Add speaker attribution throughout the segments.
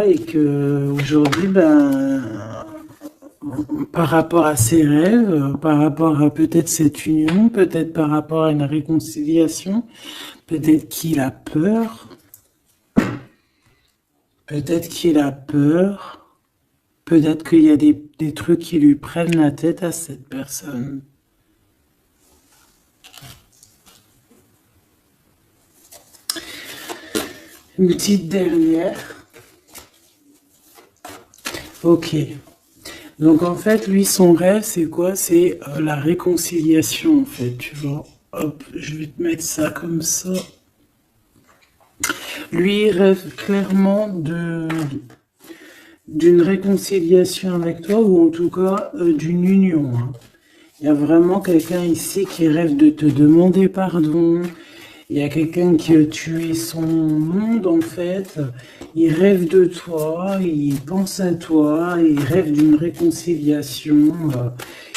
Speaker 1: et que aujourd'hui, ben, par rapport à ses rêves, par rapport à peut-être cette union, peut-être par rapport à une réconciliation, peut-être qu'il a peur, peut-être qu'il a peur, peut-être qu'il y a des trucs qui lui prennent la tête à cette personne. Une petite dernière. Ok. Donc en fait, lui, son rêve, c'est quoi? C'est la réconciliation, en fait, tu vois. Hop, je vais te mettre ça comme ça. Lui, il rêve clairement d'une réconciliation avec toi, ou en tout cas d'une union, hein. Il y a vraiment quelqu'un ici qui rêve de te demander pardon. Il y a quelqu'un qui a tué son monde, en fait. Il rêve de toi, il pense à toi, il rêve d'une réconciliation.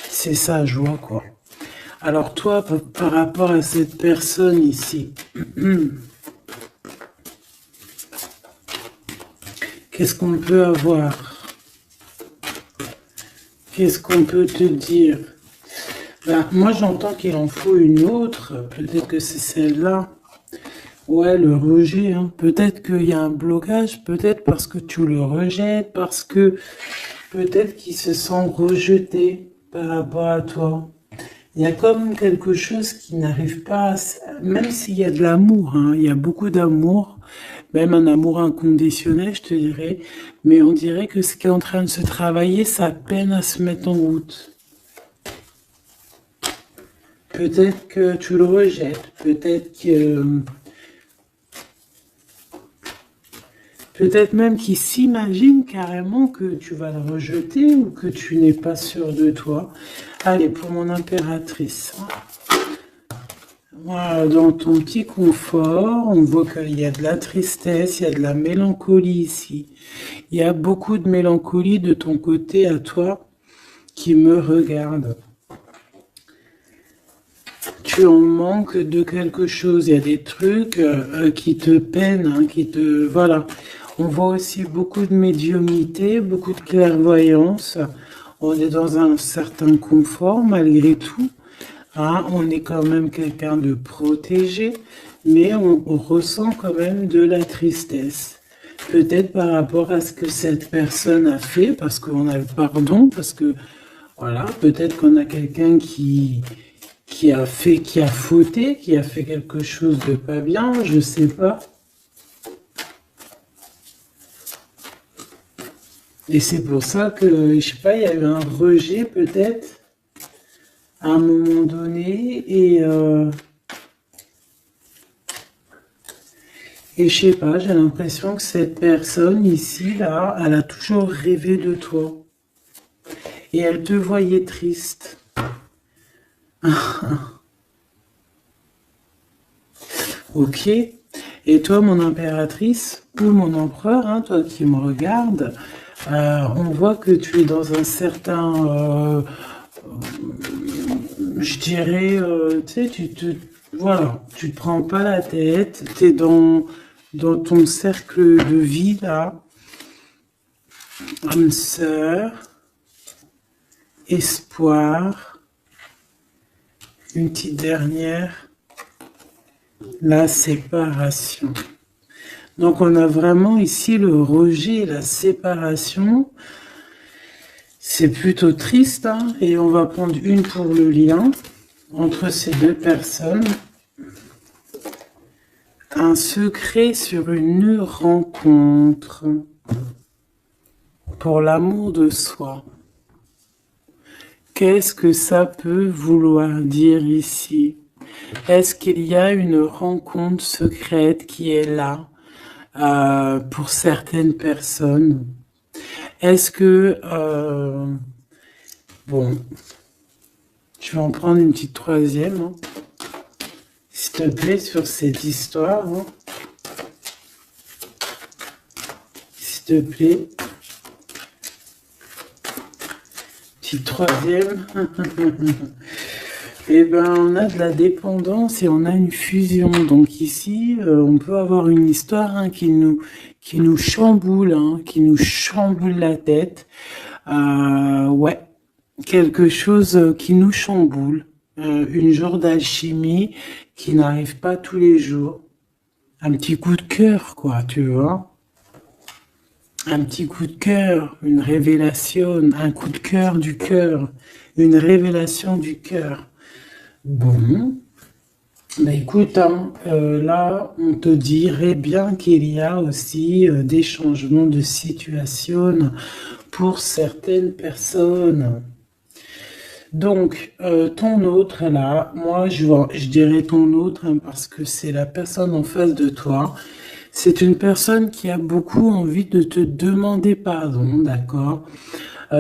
Speaker 1: C'est sa joie, quoi. Alors toi, par rapport à cette personne ici, qu'est-ce qu'on peut avoir? Qu'est-ce qu'on peut te dire? Ben, moi, j'entends qu'il en faut une autre. Peut-être que c'est celle-là. Ouais, le rejet, hein. Peut-être qu'il y a un blocage, peut-être parce que tu le rejettes, parce que peut-être qu'il se sent rejeté par rapport à toi. Il y a comme quelque chose qui n'arrive pas même s'il y a de l'amour, hein, il y a beaucoup d'amour, même un amour inconditionnel, je te dirais, mais on dirait que ce qui est en train de se travailler, ça peine à se mettre en route. Peut-être que tu le rejettes, peut-être même qu'il s'imagine carrément que tu vas le rejeter ou que tu n'es pas sûr de toi. Allez, pour mon impératrice. Voilà, dans ton petit confort, on voit qu'il y a de la tristesse, il y a de la mélancolie ici. Il y a beaucoup de mélancolie de ton côté à toi qui me regarde. Tu en manques de quelque chose, il y a des trucs qui te peinent, hein, Voilà. On voit aussi beaucoup de médiumnité, beaucoup de clairvoyance. On est dans un certain confort malgré tout. Hein, on est quand même quelqu'un de protégé, mais on ressent quand même de la tristesse. Peut-être par rapport à ce que cette personne a fait, parce qu'on a le pardon, parce que, voilà, peut-être qu'on a quelqu'un qui a fauté, qui a fait quelque chose de pas bien, je sais pas. Et c'est pour ça que, je sais pas, il y a eu un rejet peut-être à un moment donné et je sais pas, j'ai l'impression que cette personne ici, là, elle a toujours rêvé de toi. Et elle te voyait triste. Ok. Et toi, mon impératrice, ou mon empereur, hein, toi qui me regardes, on voit que tu es dans un certain... je dirais, tu sais, voilà, tu te prends pas la tête, tu es dans ton cercle de vie, là, âme sœur, espoir, une petite dernière, la séparation. Donc on a vraiment ici le rejet et la séparation. C'est plutôt triste, hein, et on va prendre une pour le lien entre ces deux personnes. Un secret sur une rencontre pour l'amour de soi. Qu'est-ce que ça peut vouloir dire ici? Est-ce qu'il y a une rencontre secrète qui est là pour certaines personnes? Est-ce que... bon, je vais en prendre une petite troisième, hein, s'il te plaît, sur cette histoire. Hein. S'il te plaît. Petite troisième. Eh ben, on a de la dépendance et on a une fusion. Donc ici, on peut avoir une histoire, hein, qui qui nous chamboule, hein, qui nous chamboule la tête. Ouais, quelque chose qui nous chamboule. Une genre d'alchimie qui n'arrive pas tous les jours. Un petit coup de cœur, quoi, tu vois. Un petit coup de cœur, une révélation, un coup de cœur, une révélation du cœur. Bon, bah écoute, hein, là, on te dirait bien qu'il y a aussi des changements de situation pour certaines personnes. Donc, ton autre, là, moi, je dirais ton autre, hein, parce que c'est la personne en face de toi. C'est une personne qui a beaucoup envie de te demander pardon, d'accord?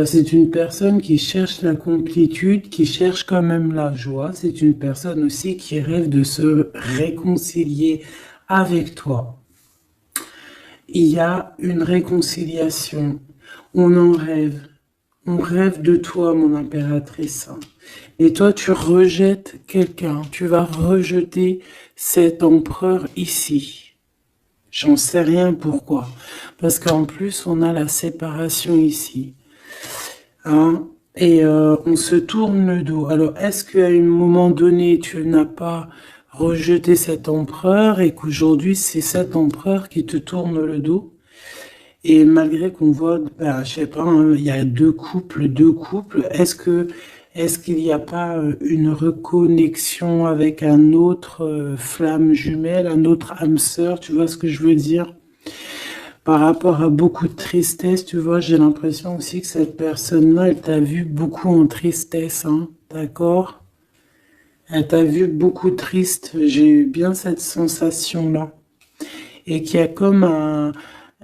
Speaker 1: C'est une personne qui cherche la complétude, qui cherche quand même la joie. C'est une personne aussi qui rêve de se réconcilier avec toi. Il y a une réconciliation. On en rêve. On rêve de toi, mon impératrice. Et toi, tu rejettes quelqu'un. Tu vas rejeter cet empereur ici. J'en sais rien pourquoi. Parce qu'en plus, on a la séparation ici. Hein? Et on se tourne le dos. Alors, est-ce qu'à un moment donné, tu n'as pas rejeté cet empereur et qu'aujourd'hui, c'est cet empereur qui te tourne le dos? Et malgré qu'on voit, ben, je sais pas, hein, il y a deux couples, est-ce qu'il n'y a pas une reconnexion avec un autre flamme jumelle, un autre âme sœur, tu vois ce que je veux dire? Par rapport à beaucoup de tristesse, tu vois, j'ai l'impression aussi que cette personne-là, elle t'a vu beaucoup en tristesse, hein, d'accord? Elle t'a vu beaucoup triste, j'ai eu bien cette sensation-là. Et qu'il y a comme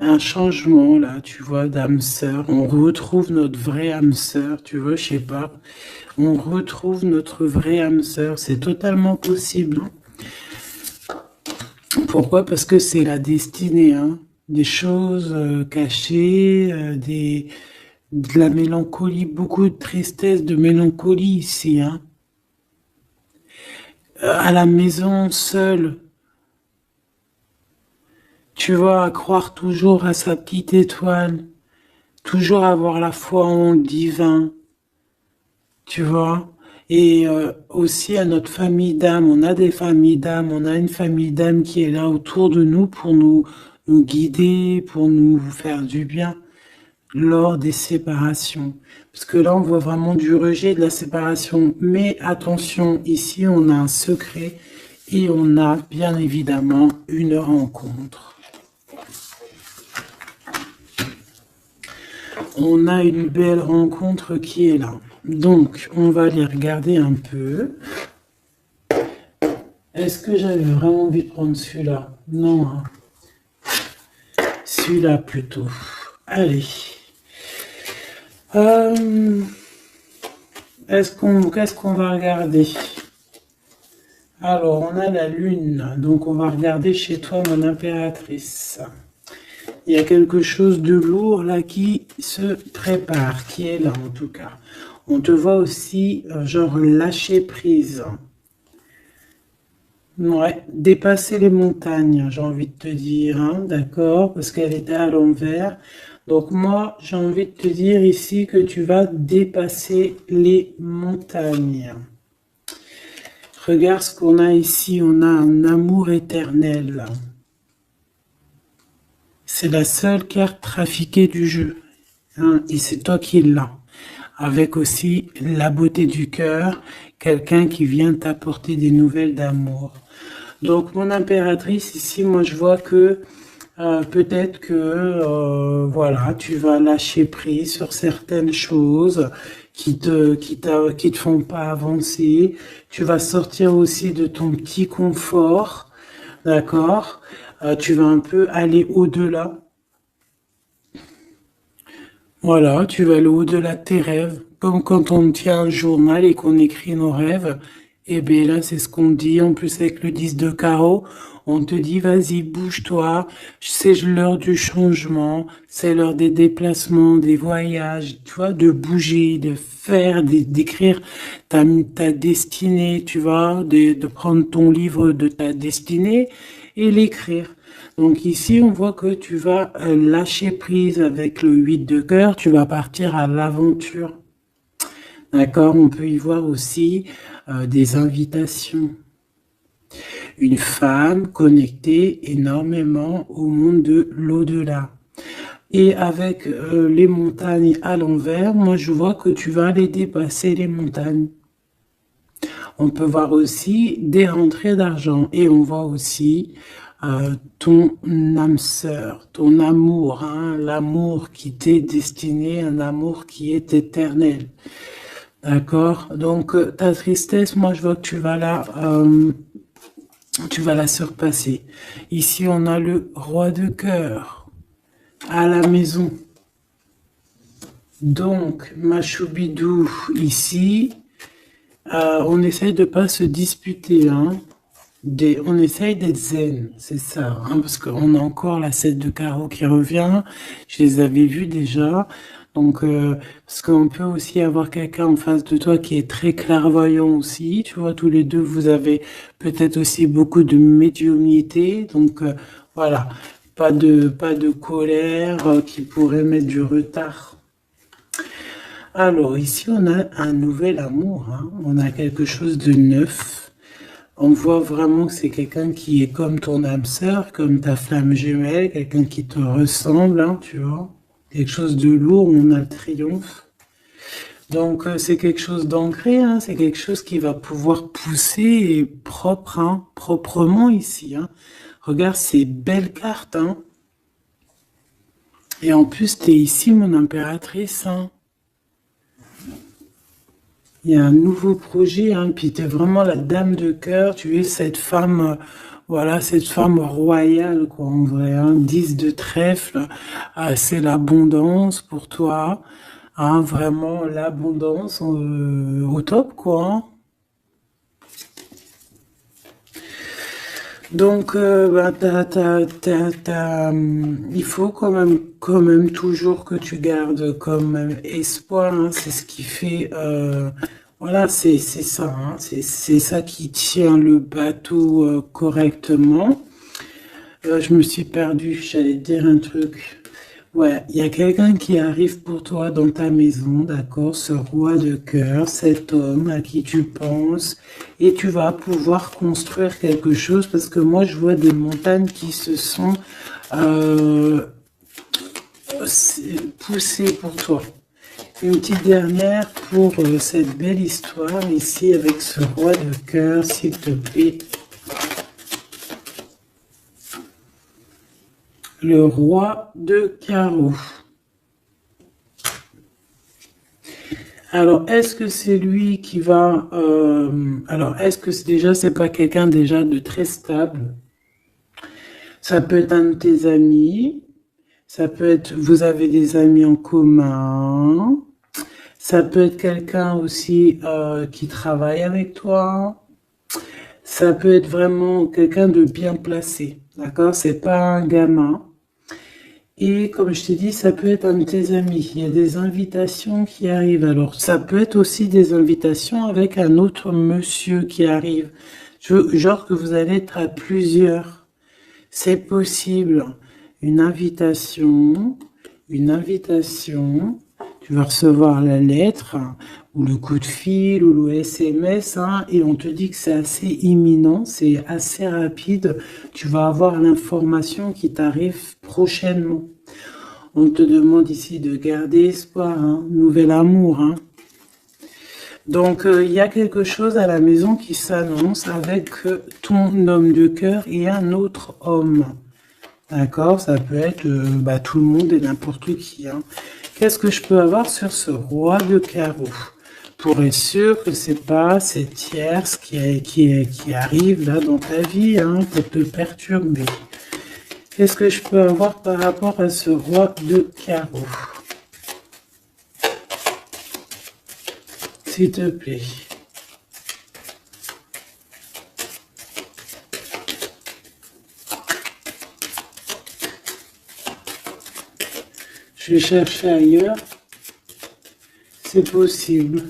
Speaker 1: un changement là, tu vois, d'âme sœur. On retrouve notre vraie âme sœur, tu vois, je sais pas. On retrouve notre vraie âme sœur, c'est totalement possible. Pourquoi? Parce que c'est la destinée, hein. Des choses cachées, de la mélancolie, beaucoup de tristesse, de mélancolie ici, hein. À la maison, seule, tu vois, à croire toujours à sa petite étoile, toujours avoir la foi en le divin, tu vois. Et aussi à notre famille d'âme, on a des familles d'âme, on a une famille d'âme qui est là autour de nous pour nous guider, pour nous faire du bien lors des séparations. Parce que là, on voit vraiment du rejet de la séparation. Mais attention, ici, on a un secret et on a bien évidemment une rencontre. On a une belle rencontre qui est là. Donc, on va aller regarder un peu. Est-ce que j'avais vraiment envie de prendre celui-là? Non, hein. Celui-là plutôt. Allez. Qu'est-ce qu'on va regarder? Alors, on a la lune. Donc, on va regarder chez toi, mon impératrice. Il y a quelque chose de lourd là qui se prépare, qui est là en tout cas. On te voit aussi, genre, lâcher prise. Ouais, dépasser les montagnes, j'ai envie de te dire, hein, d'accord, parce qu'elle était à l'envers. Donc moi, j'ai envie de te dire ici que tu vas dépasser les montagnes. Regarde ce qu'on a ici, on a un amour éternel. C'est la seule carte trafiquée du jeu, hein, et c'est toi qui l'as. Avec aussi la beauté du cœur, quelqu'un qui vient t'apporter des nouvelles d'amour. Donc mon impératrice ici, moi je vois que peut-être que voilà, tu vas lâcher prise sur certaines choses qui te font pas avancer. Tu vas sortir aussi de ton petit confort, d'accord? Tu vas un peu aller au-delà. Voilà, tu vas aller au-delà de tes rêves. Comme quand on tient un journal et qu'on écrit nos rêves. Et bien là, c'est ce qu'on dit. En plus, avec le 10 de carreau, on te dit, vas-y, bouge-toi. C'est l'heure du changement. C'est l'heure des déplacements, des voyages. Tu vois, de bouger, de faire, d'écrire ta destinée, tu vois, de prendre ton livre de ta destinée et l'écrire. Donc ici, on voit que tu vas lâcher prise avec le 8 de cœur, tu vas partir à l'aventure. D'accord? On peut y voir aussi des invitations. Une femme connectée énormément au monde de l'au-delà. Et avec les montagnes à l'envers, moi je vois que tu vas aller dépasser les montagnes. On peut voir aussi des rentrées d'argent et on voit aussi ton âme sœur, ton amour, hein, l'amour qui t'est destiné, un amour qui est éternel. D'accord? Donc ta tristesse, moi je vois que tu vas la surpasser. Ici on a le roi de cœur à la maison. Donc ma choubidou ici. On essaye de pas se disputer, hein. On essaye d'être zen, c'est ça, hein, parce qu'on a encore la 7 de carreau qui revient. Je les avais vus déjà. Donc, parce qu'on peut aussi avoir quelqu'un en face de toi qui est très clairvoyant aussi. Tu vois, tous les deux, vous avez peut-être aussi beaucoup de médiumnité. Donc, voilà, pas de colère qui pourrait mettre du retard. Alors, ici, on a un nouvel amour, hein. On a quelque chose de neuf. On voit vraiment que c'est quelqu'un qui est comme ton âme sœur, comme ta flamme jumelle, quelqu'un qui te ressemble, hein, tu vois. Quelque chose de lourd, on a le triomphe. Donc, c'est quelque chose d'ancré, hein, c'est quelque chose qui va pouvoir pousser et propre, hein, proprement ici, hein. Regarde ces belles cartes, hein. Et en plus, tu es ici, mon impératrice, hein. Il y a un nouveau projet, hein, puis tu es vraiment la dame de cœur, tu es cette femme, voilà, cette femme royale, quoi, en vrai, hein, 10 de trèfle, c'est l'abondance pour toi, hein, vraiment l'abondance au top, quoi, hein. Donc, bah, il faut quand même toujours que tu gardes comme même espoir, hein, c'est ce qui fait, voilà, c'est ça, hein, c'est ça qui tient le bateau correctement. Je me suis perdue, j'allais te dire un truc. Ouais, il y a quelqu'un qui arrive pour toi dans ta maison, d'accord? Ce roi de cœur, cet homme à qui tu penses, et tu vas pouvoir construire quelque chose parce que moi je vois des montagnes qui se sont euh, poussées pour toi. Une petite dernière pour cette belle histoire ici avec ce roi de cœur, s'il te plaît. Le roi de carreau. Alors, est-ce que c'est lui qui va... alors, est-ce que c'est pas quelqu'un déjà de très stable? Ça peut être un de tes amis. Ça peut être... Vous avez des amis en commun. Ça peut être quelqu'un aussi qui travaille avec toi. Ça peut être vraiment quelqu'un de bien placé. D'accord? C'est pas un gamin. Et comme je t'ai dit, ça peut être un de tes amis. Il y a des invitations qui arrivent. Alors, ça peut être aussi des invitations avec un autre monsieur qui arrive. Genre que vous allez être à plusieurs. C'est possible. Une invitation, une invitation. Tu vas recevoir la lettre, hein, ou le coup de fil, ou le SMS, hein, et on te dit que c'est assez imminent, c'est assez rapide. Tu vas avoir l'information qui t'arrive prochainement. On te demande ici de garder espoir, hein, nouvel amour, hein. Donc, il y a quelque chose à la maison qui s'annonce avec ton homme de cœur et un autre homme. D'accord? Ça peut être tout le monde et n'importe qui, hein. Qu'est-ce que je peux avoir sur ce roi de carreau? Pour être sûr que c'est pas cette tierce qui arrive là dans ta vie, hein, pour te perturber. Qu'est-ce que je peux avoir par rapport à ce roi de carreau? S'il te plaît. Je vais chercher ailleurs. C'est possible.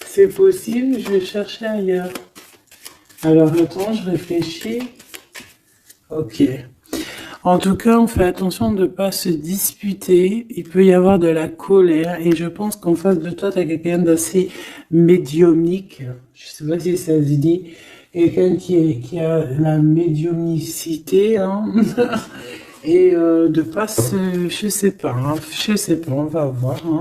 Speaker 1: C'est possible, je vais chercher ailleurs. Alors attends, je réfléchis. Ok. En tout cas, on fait attention de ne pas se disputer. Il peut y avoir de la colère. Et je pense qu'en face de toi, tu as quelqu'un d'assez médiumnique. Je sais pas si ça se dit. Quelqu'un qui a la médiumnicité, hein. Et de pas se... Je sais pas, hein. Je sais pas, on va voir, hein.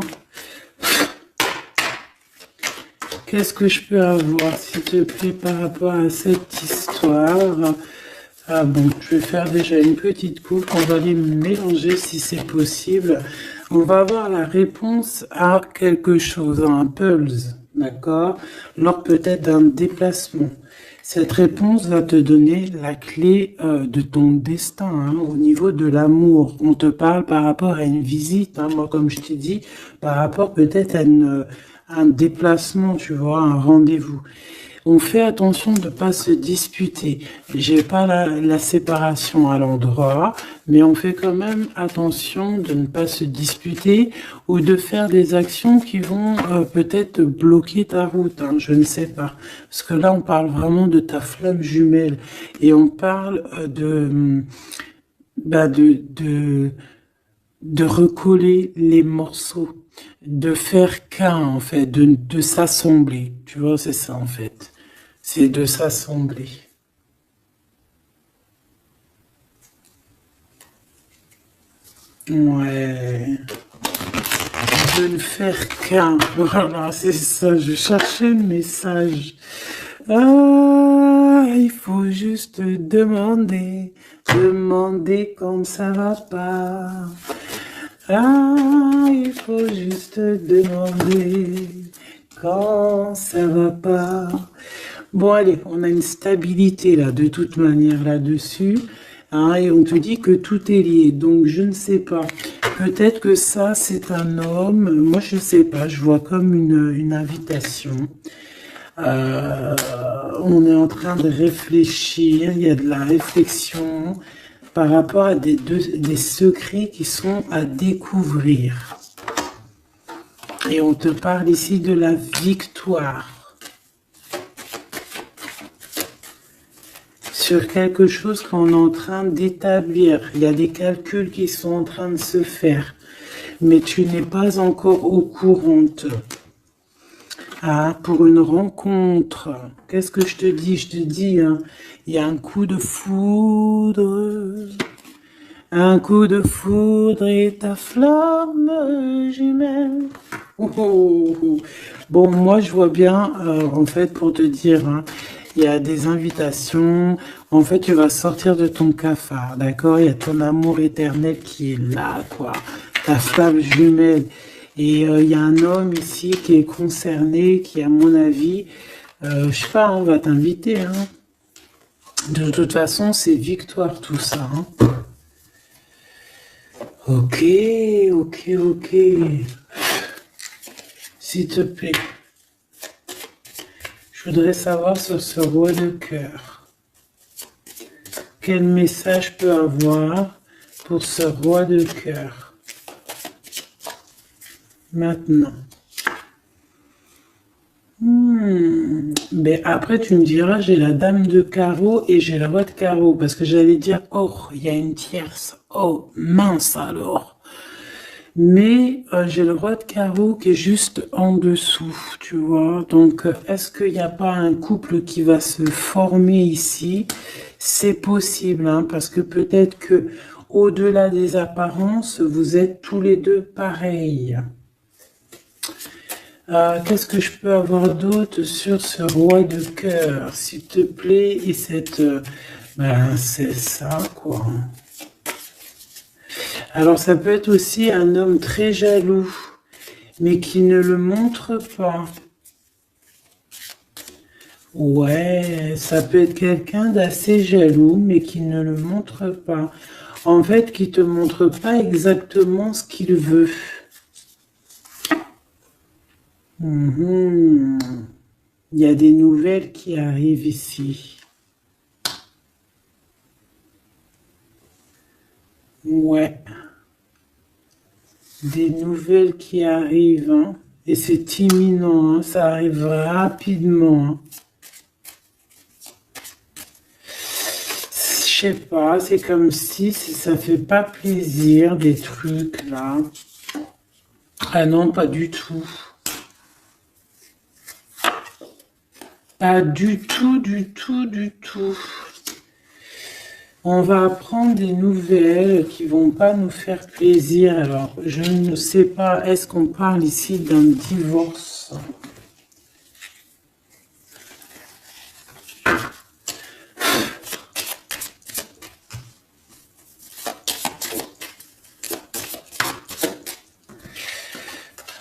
Speaker 1: Qu'est-ce que je peux avoir, s'il te plaît, par rapport à cette histoire? Ah bon, je vais faire déjà une petite coupe, on va les mélanger si c'est possible. On va avoir la réponse à quelque chose, à un pulse, d'accord? Lors peut-être d'un déplacement. Cette réponse va te donner la clé de ton destin, hein, au niveau de l'amour. On te parle par rapport à une visite, hein, moi comme je t'ai dit, par rapport peut-être à un déplacement, tu vois, un rendez-vous. On fait attention de ne pas se disputer. J'ai pas la séparation à l'endroit, mais on fait quand même attention de ne pas se disputer ou de faire des actions qui vont peut-être bloquer ta route, hein, je ne sais pas. Parce que là, on parle vraiment de ta flamme jumelle et on parle bah de recoller les morceaux, de faire qu'un en fait, de s'assembler. Tu vois, c'est ça en fait. C'est de s'assembler. Ouais. De ne faire qu'un. Voilà, c'est ça. Je cherchais le message. Ah, il faut juste demander. Demander quand ça va pas. Ah, il faut juste demander quand ça va pas. Bon, allez, on a une stabilité là, de toute manière là-dessus. Hein, et on te dit que tout est lié. Donc, je ne sais pas. Peut-être que ça, c'est un homme. Moi, je ne sais pas. Je vois comme une invitation. Euh, on est en train de réfléchir. Il y a de la réflexion par rapport à des secrets qui sont à découvrir. Et on te parle ici de la victoire sur quelque chose qu'on est en train d'établir. Il y a des calculs qui sont en train de se faire, mais tu n'es pas encore au courant. Ah, pour une rencontre, qu'est-ce que je te dis? Je te dis, hein, il y a un coup de foudre. Un coup de foudre et ta flamme jumelle. Oh, oh, oh. Bon, moi, je vois bien, en fait, pour te dire, hein, il y a des invitations. En fait, tu vas sortir de ton cafard, d'accord? Il y a ton amour éternel qui est là, quoi. Ta flamme jumelle. Et il y a un homme ici qui est concerné, qui, à mon avis, je sais pas, on va t'inviter, hein. De toute façon, c'est victoire tout ça, hein. Ok, ok, ok. S'il te plaît, je voudrais savoir sur ce roi de cœur. Quel message peut avoir pour ce roi de cœur? Maintenant. Mais après, tu me diras, j'ai la dame de carreau et j'ai le roi de carreau. Parce que j'allais dire, oh, il y a une tierce. Oh, mince alors. Mais j'ai le roi de carreau qui est juste en dessous, tu vois. Donc, est-ce qu'il n'y a pas un couple qui va se former ici? C'est possible, hein, parce que peut-être que au-delà des apparences, vous êtes tous les deux pareils. Qu'est-ce que je peux avoir d'autre sur ce roi de cœur, s'il te plaît? Et cette... ben, c'est ça, quoi. Alors, ça peut être aussi un homme très jaloux, mais qui ne le montre pas. Ouais, ça peut être quelqu'un d'assez jaloux, mais qui ne le montre pas. En fait, qui te montre pas exactement ce qu'il veut. Mhm. Il y a des nouvelles qui arrivent ici. Ouais, des nouvelles qui arrivent, hein. Et c'est imminent, hein. Ça arrive rapidement, hein. sais pas, c'est comme si ça fait pas plaisir des trucs là. Ah non, pas du tout. Pas du tout, du tout, du tout. On va apprendre des nouvelles qui vont pas nous faire plaisir. Alors, je ne sais pas, est-ce qu'on parle ici d'un divorce?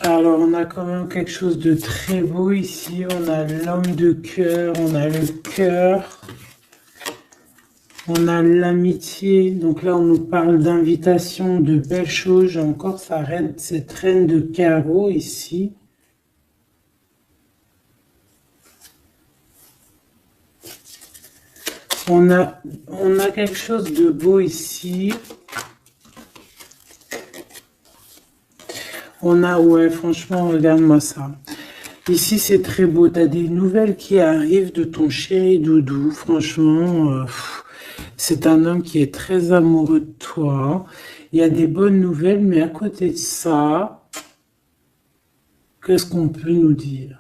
Speaker 1: Alors, on a quand même quelque chose de très beau ici. On a l'homme de cœur, on a le cœur, on a l'amitié. Donc là, on nous parle d'invitation, de belles choses. J'ai encore cette reine de carreau ici. On a quelque chose de beau ici. Ouais, franchement, regarde-moi ça. Ici, c'est très beau. Tu as des nouvelles qui arrivent de ton chéri doudou. Franchement, c'est un homme qui est très amoureux de toi. Il y a des bonnes nouvelles, mais à côté de ça, qu'est-ce qu'on peut nous dire?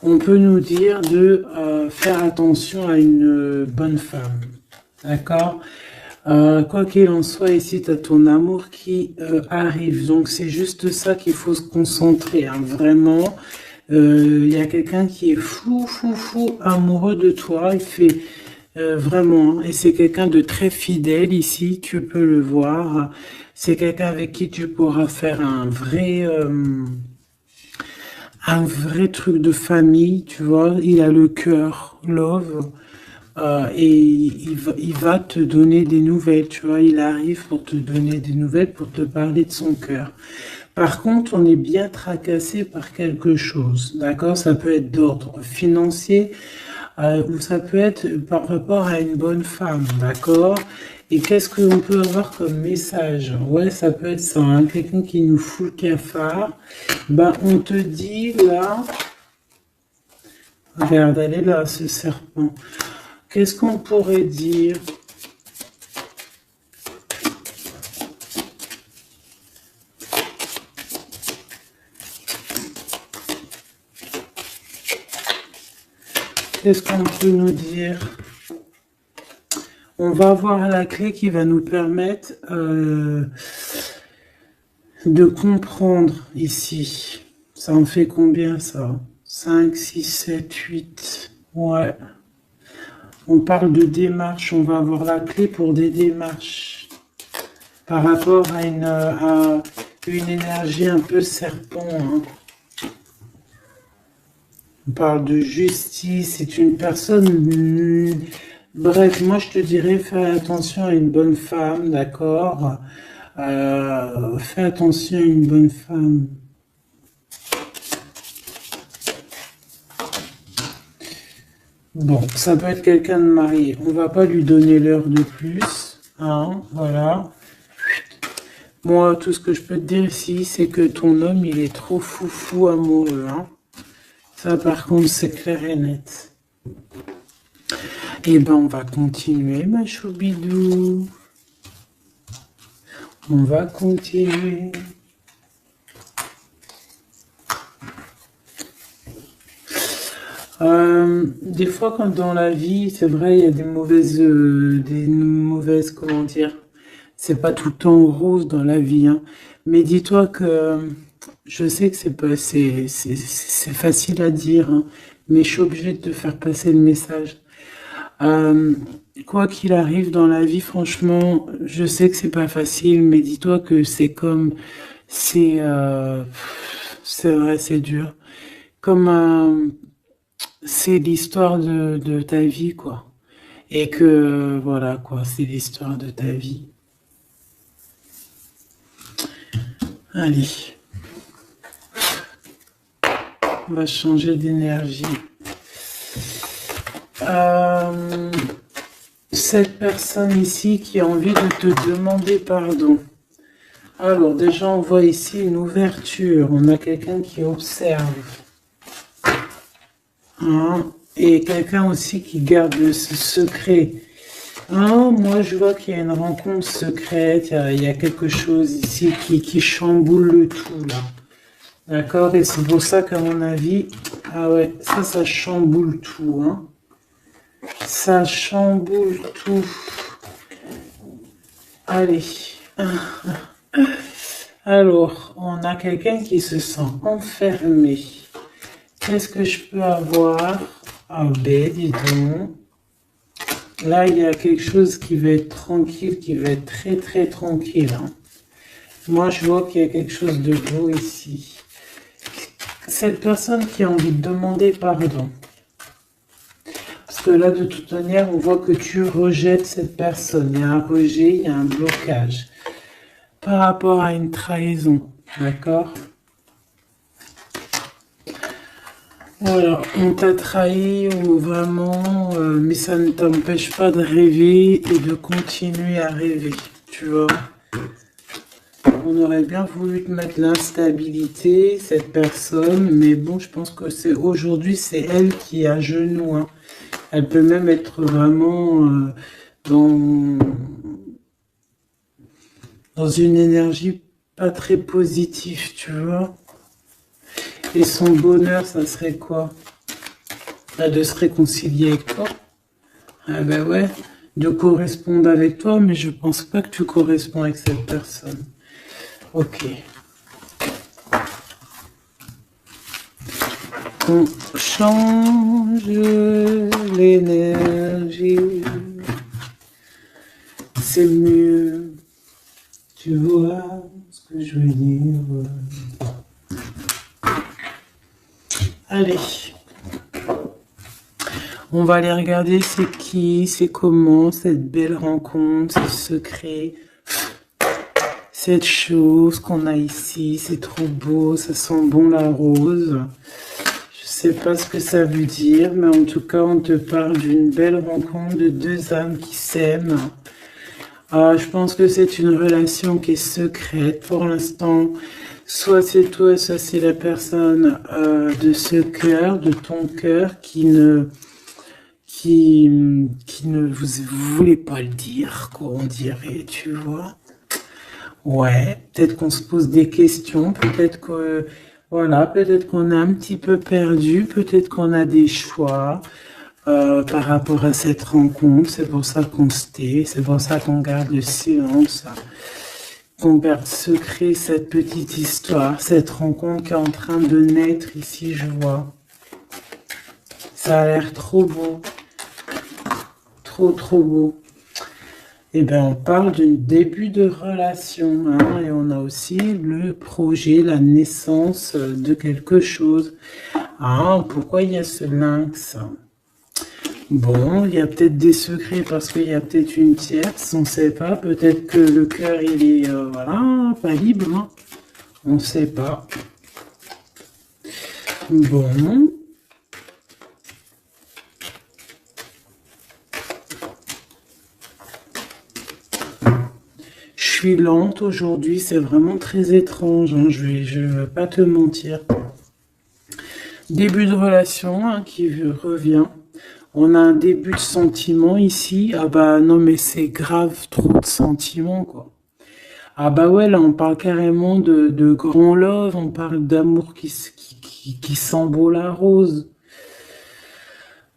Speaker 1: On peut nous dire de faire attention à une bonne femme. D'accord? Quoi qu'il en soit, ici, tu as ton amour qui arrive. Donc, c'est juste ça qu'il faut se concentrer. Hein. Vraiment, il y a quelqu'un qui est fou, fou, fou amoureux de toi. Il fait vraiment. Hein. Et c'est quelqu'un de très fidèle ici. Tu peux le voir. C'est quelqu'un avec qui tu pourras faire un vrai truc de famille. Tu vois, il a le cœur, love. Et il va te donner des nouvelles, tu vois, il arrive pour te donner des nouvelles, pour te parler de son cœur. Par contre, on est bien tracassé par quelque chose, d'accord? Ça peut être d'ordre financier, ou ça peut être par rapport à une bonne femme, d'accord? Et qu'est-ce qu'on peut avoir comme message? Ouais, ça peut être ça, hein, quelqu'un qui nous fout le cafard. Ben, on te dit là, regarde, elle est là, ce serpent. Qu'est-ce qu'on pourrait dire? Qu'est-ce qu'on peut nous dire? On va avoir la clé qui va nous permettre de comprendre ici. Ça en fait combien ça? 5, 6, 7, 8. Ouais. On parle de démarche, on va avoir la clé pour des démarches par rapport à une énergie un peu serpent. Hein. On parle de justice, c'est une personne... Bref, moi je te dirais, fais attention à une bonne femme, d'accord? Fais attention à une bonne femme. Bon, ça peut être quelqu'un de marié. On va pas lui donner l'heure de plus. Hein, voilà. Moi, tout ce que je peux te dire ici, c'est que ton homme, il est trop fou amoureux. Hein. Ça, par contre, c'est clair et net. Eh ben, on va continuer, ma choubidou. On va continuer. Des fois, quand dans la vie, c'est vrai, il y a des mauvaises, comment dire, c'est pas tout le temps rose dans la vie, hein. Mais dis-toi que je sais que c'est facile à dire, hein, mais je suis obligée de te faire passer le message. Euh, Quoi qu'il arrive dans la vie, franchement, je sais que c'est pas facile, mais dis-toi que c'est, euh, c'est vrai, c'est dur. Comme c'est l'histoire de ta vie, quoi. Et que, voilà, quoi, c'est l'histoire de ta vie. Allez, on va changer d'énergie. Cette personne ici qui a envie de te demander pardon. Alors, déjà, on voit ici une ouverture. On a quelqu'un qui observe. Hein, Et quelqu'un aussi qui garde ce secret. Ah, moi, je vois qu'il y a une rencontre secrète, il y a quelque chose ici qui chamboule le tout, là. D'accord? Et c'est pour ça qu'à mon avis, ah ouais, ça chamboule tout, hein. Ça chamboule tout. Allez. Alors, on a quelqu'un qui se sent enfermé. Qu'est-ce que je peux avoir? Ah ben, dis donc. Là, il y a quelque chose qui va être tranquille, qui va être très très tranquille, hein. Moi, je vois qu'il y a quelque chose de beau ici. Cette personne qui a envie de demander pardon. Parce que là, de toute manière, on voit que tu rejettes cette personne. Il y a un rejet, il y a un blocage. Par rapport à une trahison. D'accord? Voilà, on t'a trahi ou vraiment, mais ça ne t'empêche pas de rêver et de continuer à rêver. Tu vois? On aurait bien voulu te mettre l'instabilité, cette personne, mais bon, je pense que c'est aujourd'hui, c'est elle qui est à genoux, hein. Elle peut même être vraiment dans, dans une énergie pas très positive, tu vois. Et son bonheur, ça serait quoi? De se réconcilier avec toi. Ah ben ouais, de correspondre avec toi, mais je pense pas que tu corresponds avec cette personne. Ok. On change l'énergie. C'est mieux. Tu vois ce que je veux dire. Allez. On va aller regarder c'est qui, c'est comment, cette belle rencontre, ce secret, cette chose qu'on a ici. C'est trop beau, ça sent bon la rose. Je sais pas ce que ça veut dire, mais en tout cas, on te parle d'une belle rencontre de deux âmes qui s'aiment. Ah, je pense que c'est une relation qui est secrète pour l'instant. Soit c'est toi, soit c'est la personne de ce cœur, de ton cœur, qui ne vous voulez pas le dire, quoi, on dirait, tu vois. Ouais, peut-être qu'on se pose des questions, peut-être que, voilà, peut-être qu'on est un petit peu perdu, peut-être qu'on a des choix par rapport à cette rencontre. C'est pour ça qu'on se tait, c'est pour ça qu'on garde le silence, qu'on garde secret cette petite histoire, cette rencontre qui est en train de naître ici, je vois. Ça a l'air trop beau. Trop beau. Eh bien, on parle d'un début de relation, hein, et on a aussi le projet, la naissance de quelque chose. Ah, pourquoi il y a ce lynx? Bon, il y a peut-être des secrets parce qu'il y a peut-être une tierce, on ne sait pas. Peut-être que le cœur, il est, voilà, pas libre, hein. On ne sait pas. Bon. Je suis lente aujourd'hui, c'est vraiment très étrange, hein, je vais pas te mentir. Début de relation, hein, qui revient. On a un début de sentiment ici. Ah bah non mais c'est grave, trop de sentiments quoi. Ah bah ouais, là on parle carrément de grand love, on parle d'amour qui sent beau la rose.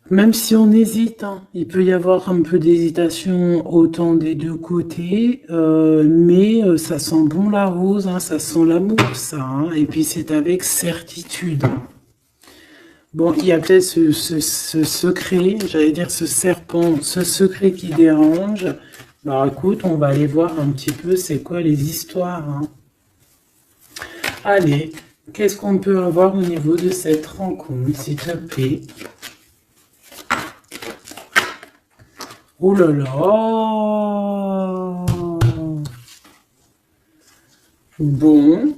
Speaker 1: Même si on hésite, hein, il peut y avoir un peu d'hésitation autant des deux côtés, mais ça sent bon la rose, hein, ça sent l'amour, ça, hein, et puis c'est avec certitude. Bon, il y a peut-être ce secret, j'allais dire ce serpent, ce secret qui dérange. Bah écoute, on va aller voir un petit peu c'est quoi les histoires, hein. Allez, qu'est-ce qu'on peut avoir au niveau de cette rencontre, s'il te plaît? Oh là là! Bon.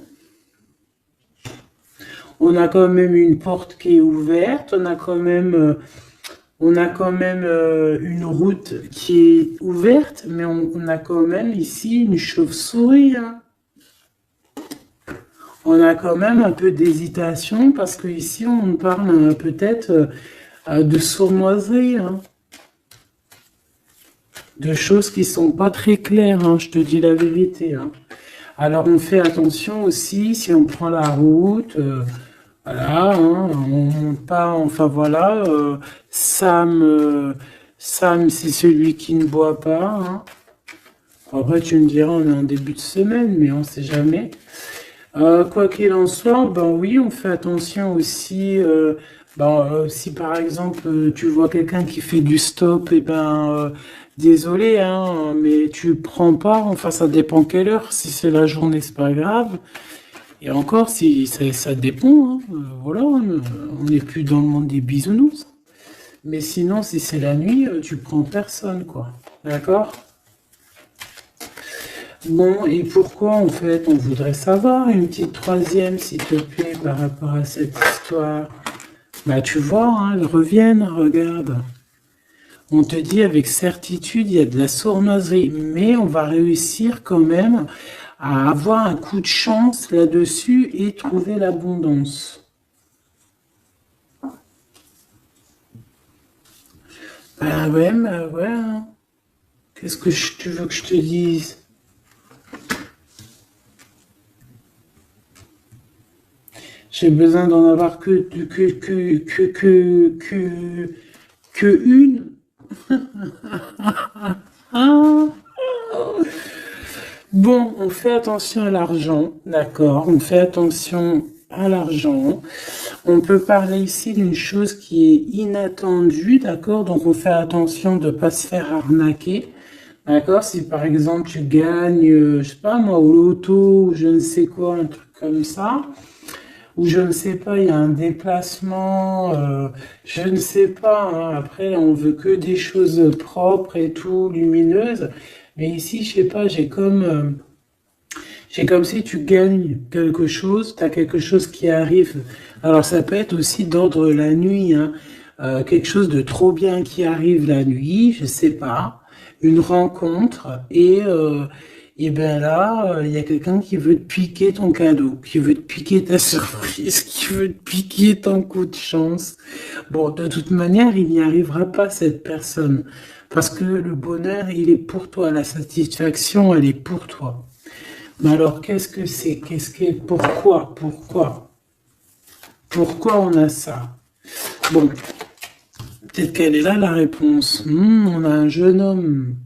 Speaker 1: On a quand même une porte qui est ouverte. On a quand même, une route qui est ouverte. Mais on a quand même ici une chauve-souris, hein. On a quand même un peu d'hésitation parce que ici on parle peut-être de sournoiserie, hein, de choses qui sont pas très claires, hein, je te dis la vérité, hein. Alors on fait attention aussi si on prend la route, voilà, hein, on monte pas, enfin voilà, Sam, Sam c'est celui qui ne boit pas, hein. Après tu me diras on est en début de semaine, mais on sait jamais. Quoi qu'il en soit, ben oui, on fait attention aussi. Si par exemple tu vois quelqu'un qui fait du stop, et ben désolé, hein, mais tu prends pas. Enfin, ça dépend quelle heure. Si c'est la journée, c'est pas grave. Et encore, si ça dépend, hein, voilà, on n'est plus dans le monde des bisounours. Mais sinon, si c'est la nuit, tu prends personne, quoi. D'accord? Bon, et pourquoi en fait on voudrait savoir une petite troisième, s'il te plaît, par rapport à cette histoire? Bah tu vois, hein, elles reviennent, regarde. On te dit avec certitude, il y a de la sournoiserie, mais on va réussir quand même à avoir un coup de chance là-dessus et trouver l'abondance. Bah ouais, hein. Qu'est-ce que tu veux que je te dise? J'ai besoin d'en avoir que une. Ah. Bon, on fait attention à l'argent, d'accord? On fait attention à l'argent. On peut parler ici d'une chose qui est inattendue, d'accord? Donc on fait attention de ne pas se faire arnaquer, d'accord? Si par exemple tu gagnes, je sais pas moi, au loto, ou je ne sais quoi, un truc comme ça, ou je ne sais pas, il y a un déplacement, je ne sais pas, hein. Après on veut que des choses propres et tout, lumineuses. Mais ici, je sais pas, c'est comme si tu gagnes quelque chose, tu as quelque chose qui arrive. Alors ça peut être aussi d'ordre la nuit, hein. Quelque chose de trop bien qui arrive la nuit, je sais pas, une rencontre, et ben là, il y a quelqu'un qui veut te piquer ton cadeau, qui veut te piquer ta surprise, qui veut te piquer ton coup de chance. Bon, de toute manière, il n'y arrivera pas cette personne, parce que le bonheur, il est pour toi, la satisfaction, elle est pour toi. Mais alors, qu'est-ce que c'est? Pourquoi? Pourquoi on a ça? Bon, peut-être qu'elle est là, la réponse. On a un jeune homme.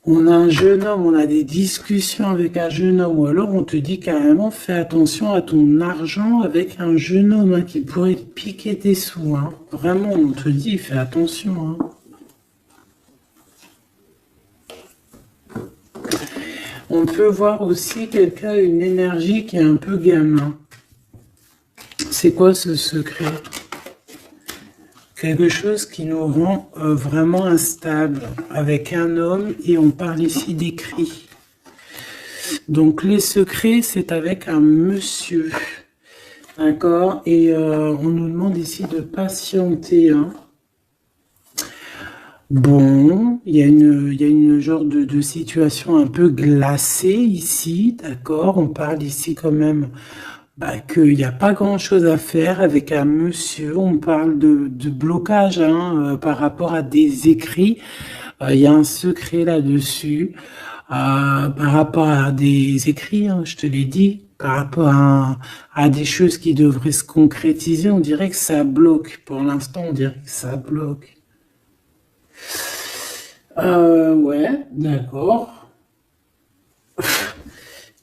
Speaker 1: On a un jeune homme, on a des discussions avec un jeune homme, ou alors on te dit carrément, fais attention à ton argent avec un jeune homme, hein, qui pourrait te piquer tes sous, hein. Vraiment, on te dit, fais attention, hein. On peut voir aussi quelqu'un, une énergie qui est un peu gamin. C'est quoi ce secret? Quelque chose qui nous rend vraiment instable avec un homme, et on parle ici d'écrit. Donc les secrets, c'est avec un monsieur, d'accord? Et on nous demande ici de patienter, hein. Bon, il y a une genre de situation un peu glacée ici, d'accord? On parle ici quand même, bah, qu'il n'y a pas grand-chose à faire avec un monsieur. On parle de blocage, hein, par rapport à des écrits. Il y a un secret là-dessus, par rapport à des écrits, hein, je te l'ai dit, par rapport à des choses qui devraient se concrétiser. On dirait que ça bloque. Pour l'instant, on dirait que ça bloque. Ouais, d'accord.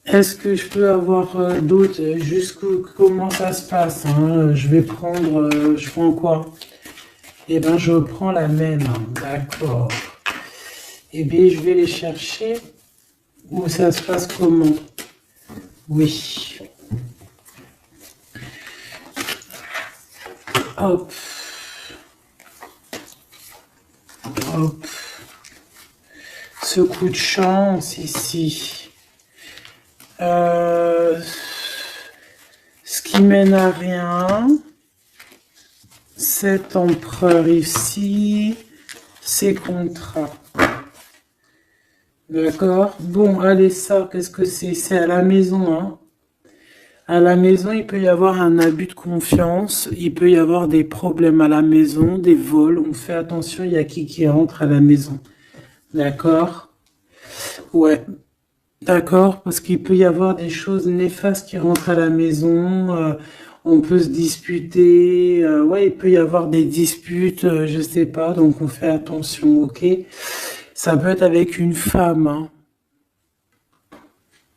Speaker 1: Est-ce que je peux avoir d'autres? Jusqu'où, comment ça se passe, hein? Je vais prendre, je prends quoi? Eh ben, je prends la même, hein. D'accord. Eh bien, je vais les chercher. Où ça se passe comment? Oui. Hop, hop. Ce coup de chance ici. Ce qui mène à rien. Cet empereur ici. Ces contrats. D'accord. Bon, allez, ça, qu'est-ce que c'est? C'est à la maison, hein. À la maison, il peut y avoir un abus de confiance, il peut y avoir des problèmes à la maison, des vols. On fait attention, il y a qui rentre à la maison. D'accord? Ouais, d'accord, parce qu'il peut y avoir des choses néfastes qui rentrent à la maison. On peut se disputer. Ouais, il peut y avoir des disputes, je sais pas. Donc on fait attention, ok? Ça peut être avec une femme, hein.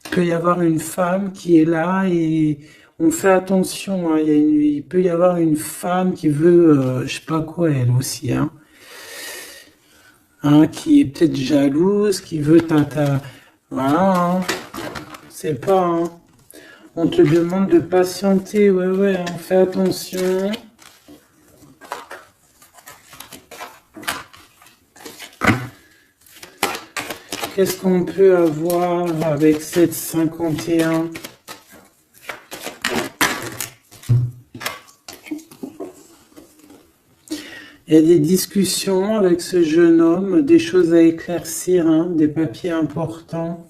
Speaker 1: Il peut y avoir une femme qui est là et on fait attention, hein. Il peut y avoir une femme qui veut, je sais pas quoi, elle aussi, hein. Hein, qui est peut-être jalouse, qui veut voilà, hein. C'est pas, hein. On te demande de patienter, ouais, ouais, hein. Fais attention. Qu'est-ce qu'on peut avoir avec cette 51? Il y a des discussions avec ce jeune homme, des choses à éclaircir, hein, des papiers importants.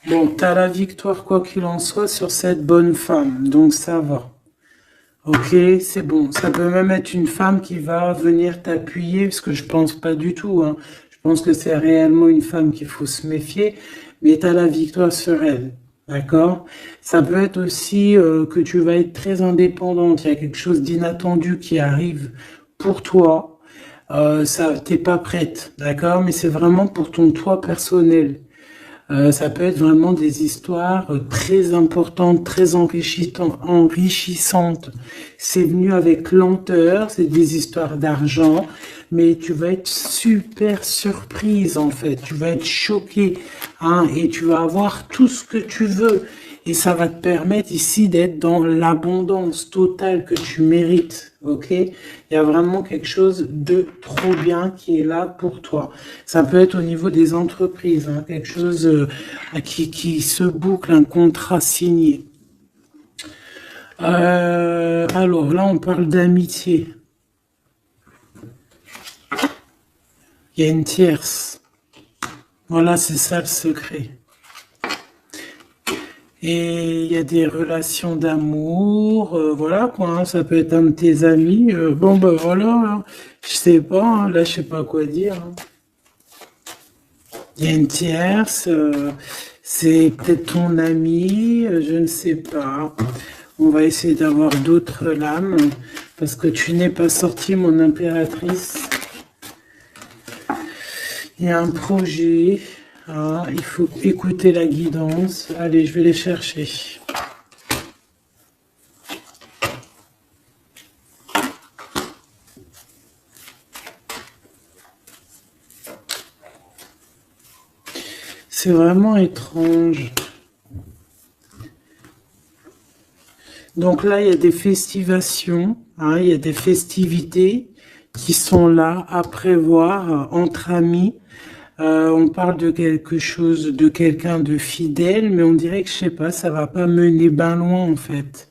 Speaker 1: Bon, t'as la victoire quoi qu'il en soit sur cette bonne femme, donc ça va. Ok, c'est bon. Ça peut même être une femme qui va venir t'appuyer, parce que je pense pas du tout, hein. Je pense que c'est réellement une femme qu'il faut se méfier, mais t'as la victoire sur elle. D'accord? Ça peut être aussi que tu vas être très indépendante. Il y a quelque chose d'inattendu qui arrive pour toi. Ça, t'es pas prête, d'accord? Mais c'est vraiment pour ton toi personnel. Ça peut être vraiment des histoires très importantes, très enrichissantes. C'est venu avec lenteur, c'est des histoires d'argent, mais tu vas être super surprise en fait. Tu vas être choquée, hein, et tu vas avoir tout ce que tu veux. Et ça va te permettre ici d'être dans l'abondance totale que tu mérites, ok? Il y a vraiment quelque chose de trop bien qui est là pour toi. Ça peut être au niveau des entreprises, hein, quelque chose qui se boucle, un contrat signé. Alors là, on parle d'amitié. Il y a une tierce. Voilà, c'est ça le secret. Et il y a des relations d'amour, voilà quoi, hein, ça peut être un de tes amis. Bon ben voilà, hein, je sais pas, hein, là je sais pas quoi dire, hein. Il y a une tierce, c'est peut-être ton ami, je ne sais pas. On va essayer d'avoir d'autres lames, parce que tu n'es pas sortie, mon impératrice. Il y a un projet. Ah, il faut écouter la guidance. Allez, je vais les chercher. C'est vraiment étrange. Donc là, il y a des festivations, hein, il y a des festivités qui sont là à prévoir entre amis. On parle de quelque chose, de quelqu'un de fidèle, mais on dirait que, je sais pas, ça va pas mener ben loin, en fait.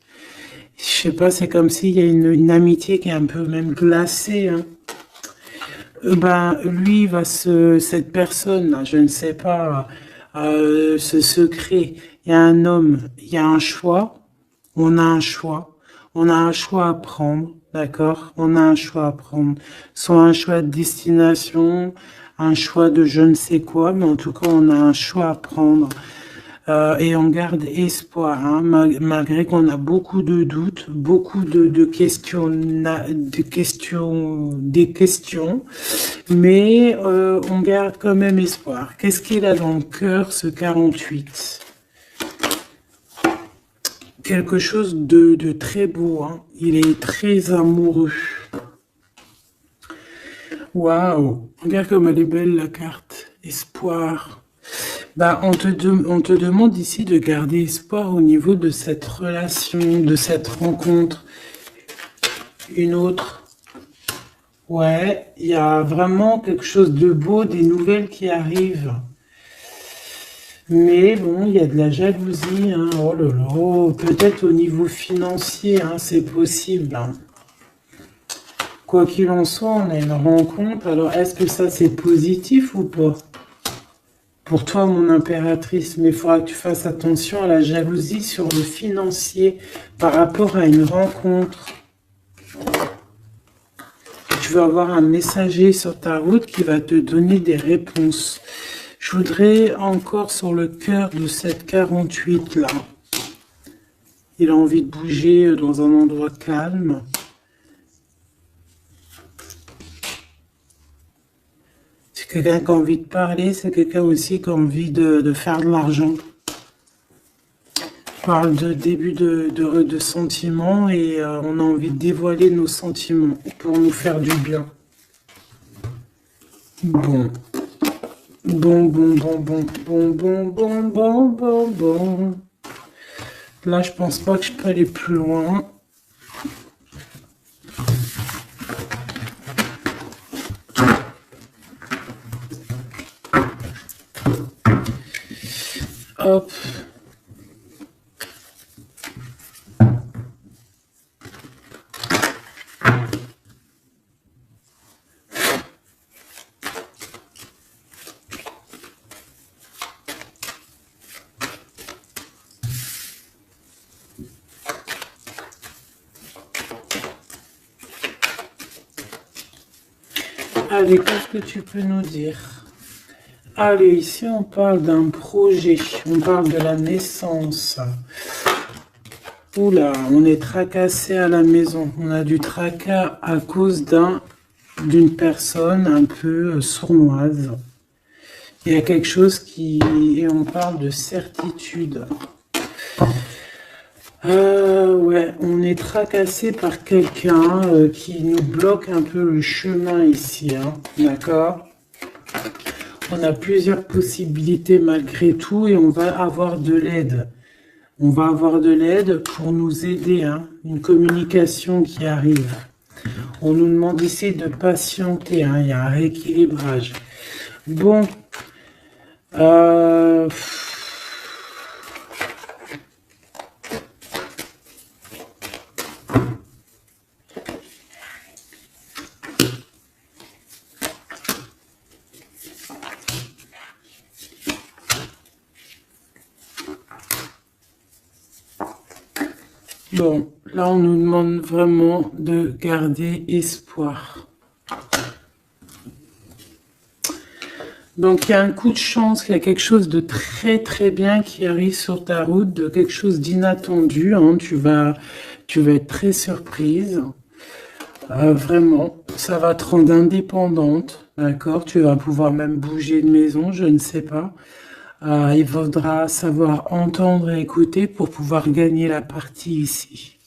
Speaker 1: Je sais pas, c'est comme s'il y a une amitié qui est un peu même glacée, hein. Ben, lui, cette personne, là, je ne sais pas, ce secret, il y a un homme, il y a un choix, on a un choix, on a un choix à prendre, d'accord? On a un choix à prendre, soit un choix de destination, un choix de je ne sais quoi, mais en tout cas, on a un choix à prendre. Et on garde espoir, hein, malgré qu'on a beaucoup de doutes, beaucoup de questions, des questions, mais on garde quand même espoir. Qu'est-ce qu'il a dans le cœur, ce 48? Quelque chose de très beau, hein. Il est très amoureux. Waouh! Regarde comme elle est belle, la carte. Espoir. Bah, on te demande ici de garder espoir au niveau de cette relation, de cette rencontre. Une autre. Ouais, il y a vraiment quelque chose de beau, des nouvelles qui arrivent. Mais bon, il y a de la jalousie, hein. Oh là là, peut-être au niveau financier, hein, c'est possible, hein. Quoi qu'il en soit, on a une rencontre. Alors, est-ce que ça, c'est positif ou pas? Pour toi, mon impératrice, mais il faudra que tu fasses attention à la jalousie sur le financier par rapport à une rencontre. Tu vas avoir un messager sur ta route qui va te donner des réponses. Je voudrais encore sur le cœur de cette 48 là. Il a envie de bouger dans un endroit calme. C'est quelqu'un qui a envie de parler, c'est quelqu'un aussi qui a envie de faire de l'argent. On parle de début de sentiments et on a envie de dévoiler nos sentiments pour nous faire du bien. Bon. Bon. Là, je pense pas que je peux aller plus loin. Hop. Allez, qu'est-ce que tu peux nous dire? Allez, ici on parle d'un projet, on parle de la naissance. Oula, on est tracassé à la maison. On a du tracas à cause d'une personne un peu sournoise. Il y a quelque chose qui... Et on parle de certitude. Ouais, on est tracassé par quelqu'un qui nous bloque un peu le chemin ici, hein, d'accord? On a plusieurs possibilités malgré tout et on va avoir de l'aide. On va avoir de l'aide pour nous aider, hein, une communication qui arrive. On nous demande ici de patienter, hein, il y a un rééquilibrage. Bon, bon, là on nous demande vraiment de garder espoir. Donc il y a un coup de chance, il y a quelque chose de très très bien qui arrive sur ta route, de quelque chose d'inattendu, hein. Tu vas être très surprise. Vraiment, ça va te rendre indépendante, d'accord? Tu vas pouvoir même bouger de maison, je ne sais pas. Il faudra savoir entendre et écouter pour pouvoir gagner la partie ici.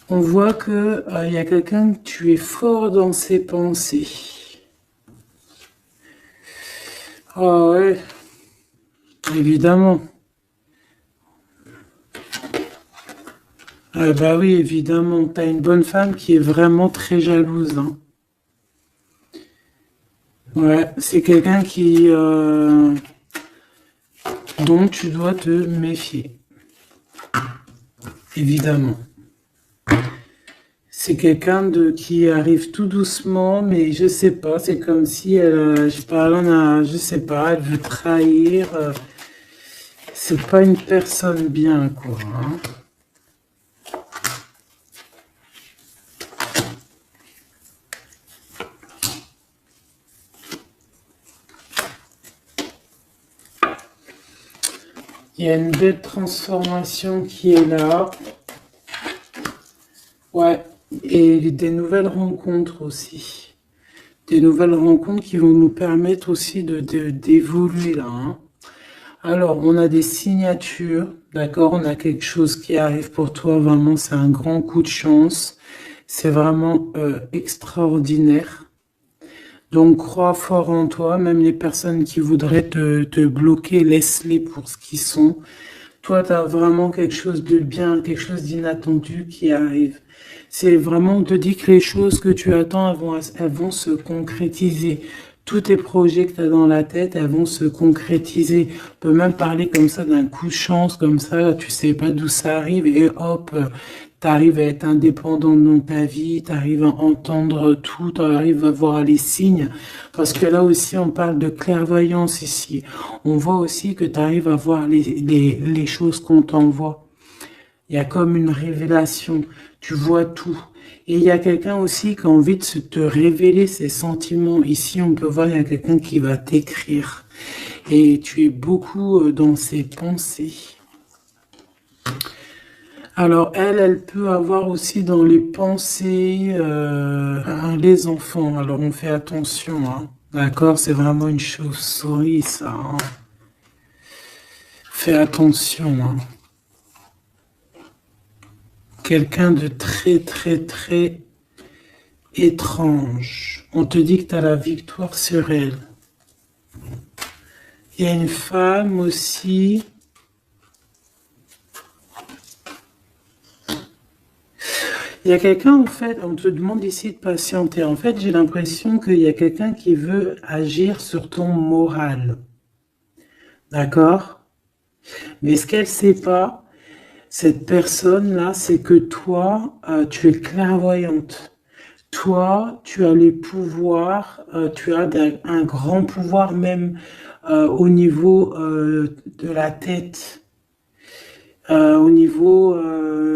Speaker 1: On voit que il y a quelqu'un que tu es fort dans ses pensées. Ah ouais, évidemment. Bah oui, évidemment, tu as une bonne femme qui est vraiment très jalouse, hein. Ouais, c'est quelqu'un dont tu dois te méfier, évidemment. C'est quelqu'un qui arrive tout doucement, mais je sais pas, c'est comme si je sais pas, elle veut trahir. C'est pas une personne bien, quoi, hein. Il y a une belle transformation qui est là. Ouais, et des nouvelles rencontres aussi. Des nouvelles rencontres qui vont nous permettre aussi d'évoluer là, hein. Alors, on a des signatures, d'accord? On a quelque chose qui arrive pour toi, vraiment, c'est un grand coup de chance. C'est vraiment extraordinaire. Donc, crois fort en toi, même les personnes qui voudraient te bloquer, laisse-les pour ce qu'ils sont. Toi, tu as vraiment quelque chose de bien, quelque chose d'inattendu qui arrive. C'est vraiment, on te dit que les choses que tu attends, elles vont se concrétiser. tous tes projets que tu as dans la tête, elles vont se concrétiser. On peut même parler comme ça d'un coup de chance, comme ça, tu sais pas d'où ça arrive et hop, tu arrives à être indépendant dans ta vie, tu arrives à entendre tout, tu arrives à voir les signes. Parce que là aussi, on parle de clairvoyance ici. On voit aussi que tu arrives à voir les choses qu'on t'envoie. Il y a comme une révélation, tu vois tout. Et il y a quelqu'un aussi qui a envie de te révéler ses sentiments. Ici, on peut voir, il y a quelqu'un qui va t'écrire. Et tu es beaucoup dans ses pensées. Alors, elle peut avoir aussi dans les pensées les enfants. Alors, on fait attention, hein. D'accord? C'est vraiment une chauve-souris, ça, hein. Fais attention, hein. Quelqu'un de très, très, très étrange. On te dit que tu as la victoire sur elle. Il y a une femme aussi. Il y a quelqu'un, en fait, on te demande ici de patienter. En fait, j'ai l'impression qu'il y a quelqu'un qui veut agir sur ton moral. D'accord? Mais ce qu'elle ne sait pas, cette personne-là, c'est que toi, tu es clairvoyante. Toi, tu as les pouvoirs, tu as un grand pouvoir même au niveau de la tête, au niveau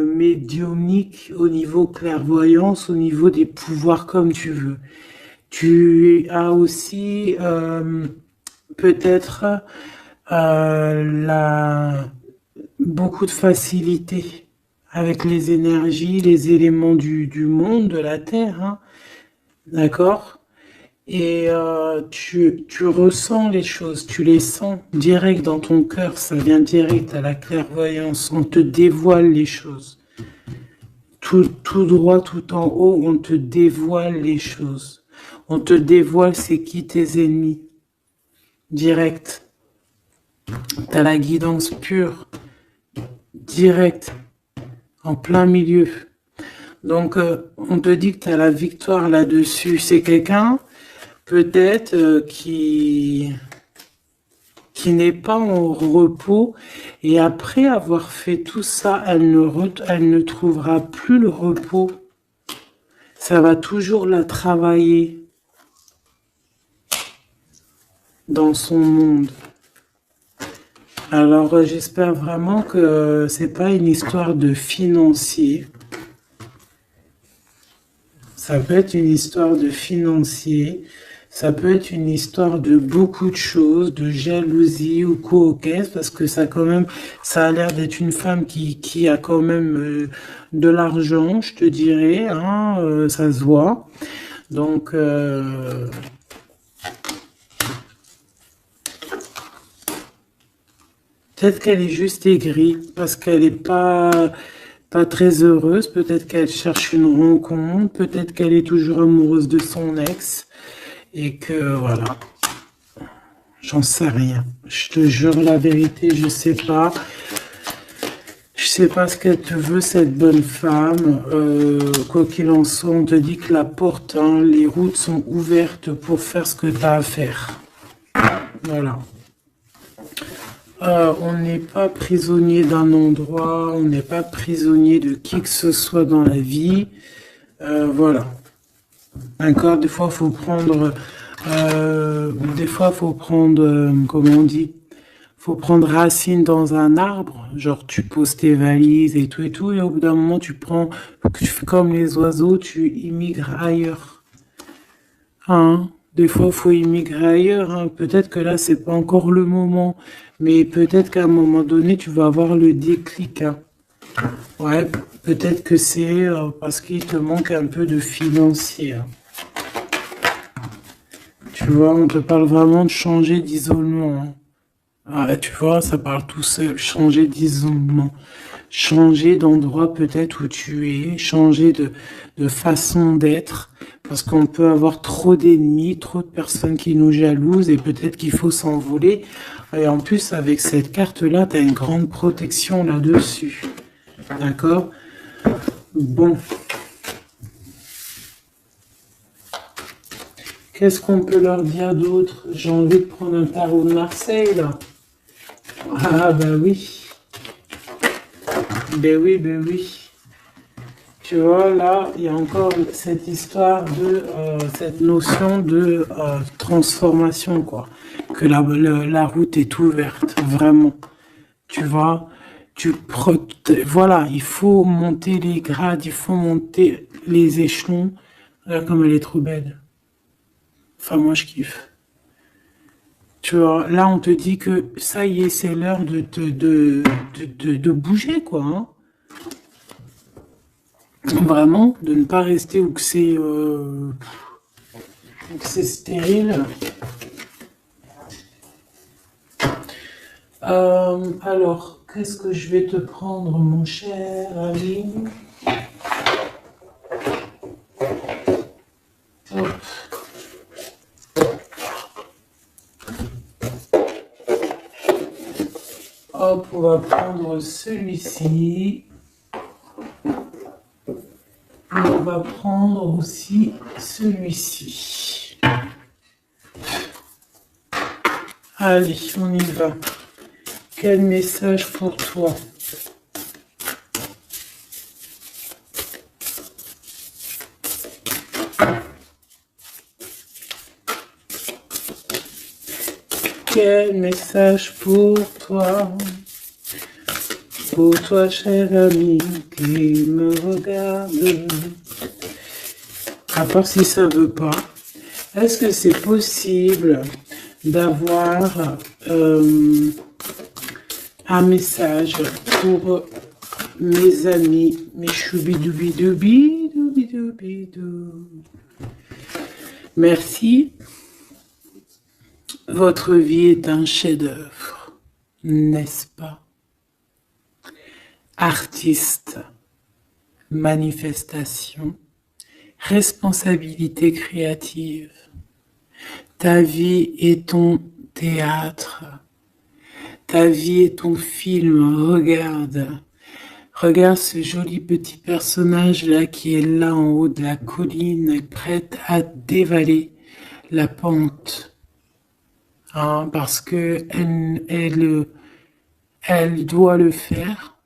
Speaker 1: médiumnique, au niveau clairvoyance, au niveau des pouvoirs comme tu veux. Tu as aussi peut-être beaucoup de facilité avec les énergies, les éléments du monde, de la Terre, hein, d'accord? Et tu ressens les choses, tu les sens direct dans ton cœur, ça vient direct à la clairvoyance, on te dévoile les choses. Tout droit, tout en haut, on te dévoile les choses. On te dévoile c'est qui tes ennemis. Direct. T'as la guidance pure. Direct. En plein milieu. Donc, on te dit que tu as la victoire là-dessus. C'est quelqu'un, peut-être, qui n'est pas en repos. Et après avoir fait tout ça, elle ne trouvera plus le repos. Ça va toujours la travailler dans son monde. Alors, j'espère vraiment que c'est pas une histoire de financier. Ça peut être une histoire de financier, ça peut être une histoire de beaucoup de choses, de jalousie ou quoi au caisse, parce que ça quand même, ça a l'air d'être une femme qui a quand même de l'argent, je te dirais, hein, ça se voit. Donc, peut-être qu'elle est juste aigrie, parce qu'elle n'est pas très heureuse, peut-être qu'elle cherche une rencontre, peut-être qu'elle est toujours amoureuse de son ex, et que voilà, j'en sais rien. Je te jure la vérité, je sais pas. Je sais pas ce qu'elle te veut, cette bonne femme. Quoi qu'il en soit, on te dit que la porte, hein, les routes sont ouvertes pour faire ce que tu as à faire. Voilà. On n'est pas prisonnier d'un endroit, on n'est pas prisonnier de qui que ce soit dans la vie. Voilà. D'accord, des fois, faut prendre, comment on dit, faut prendre racine dans un arbre. Genre, tu poses tes valises et tout, et au bout d'un moment, tu fais comme les oiseaux, tu immigres ailleurs. Hein? Des fois, faut immigrer ailleurs, hein. Peut-être que là, c'est pas encore le moment, mais peut-être qu'à un moment donné, tu vas avoir le déclic, hein. Ouais, peut-être que c'est parce qu'il te manque un peu de financier, hein. Tu vois, on te parle vraiment de changer d'isolement, hein. Ah, tu vois, ça parle tout seul, changer d'isolement, changer d'endroit peut-être où tu es, changer de façon d'être, parce qu'on peut avoir trop d'ennemis, trop de personnes qui nous jalousent et peut-être qu'il faut s'envoler. Et en plus, avec cette carte-là, tu as une grande protection là-dessus. D'accord? Bon. Qu'est-ce qu'on peut leur dire d'autre? J'ai envie de prendre un tarot de Marseille, là. Ah, bah oui. Ben oui, ben oui. Tu vois, là, il y a encore cette histoire de, cette notion de transformation, quoi. Que la route est ouverte, vraiment. Tu vois, voilà, il faut monter les grades, il faut monter les échelons. Regarde comme elle est trop belle. Enfin, moi, je kiffe. Tu vois, là, on te dit que ça y est, c'est l'heure de bouger, quoi. Hein. Vraiment, de ne pas rester où que c'est stérile. Alors, qu'est-ce que je vais te prendre, mon cher ami? Hop. Hop, on va prendre celui-ci. On va prendre aussi celui-ci. Allez, on y va. Quel message pour toi? Quel message pour toi? Pour toi, cher ami, qui me regarde. À part si ça veut pas. Est-ce que c'est possible d'avoir un message pour mes amis, mes choubidoubidoubi. Merci. Votre vie est un chef-d'œuvre, n'est-ce pas? Artiste, manifestation, responsabilité créative. Ta vie est ton théâtre. Ta vie est ton film. Regarde ce joli petit personnage-là qui est là en haut de la colline, prête à dévaler la pente. Hein, parce que elle doit le faire.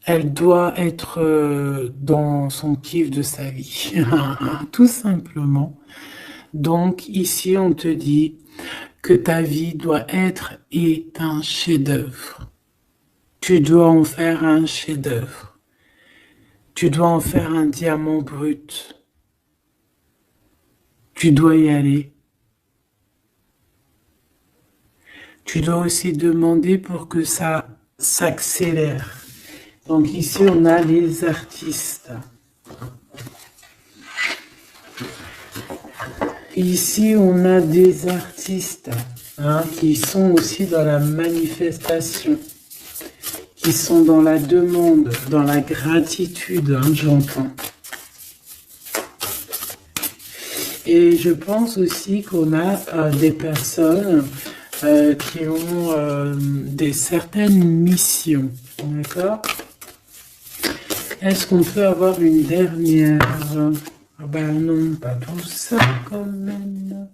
Speaker 1: Elle doit être dans son kiff de sa vie. Tout simplement. Donc ici, on te dit que ta vie doit être un chef-d'œuvre. Tu dois en faire un chef-d'œuvre. Tu dois en faire un diamant brut. Tu dois y aller. Tu dois aussi demander pour que ça s'accélère. Donc ici, on a les artistes. Ici, on a des artistes qui sont aussi dans la manifestation, qui sont dans la demande, dans la gratitude, j'entends. Et je pense aussi qu'on a des personnes qui ont certaines missions, d'accord? Est-ce qu'on peut avoir une dernière? Ah ben non, pas tout ça quand même.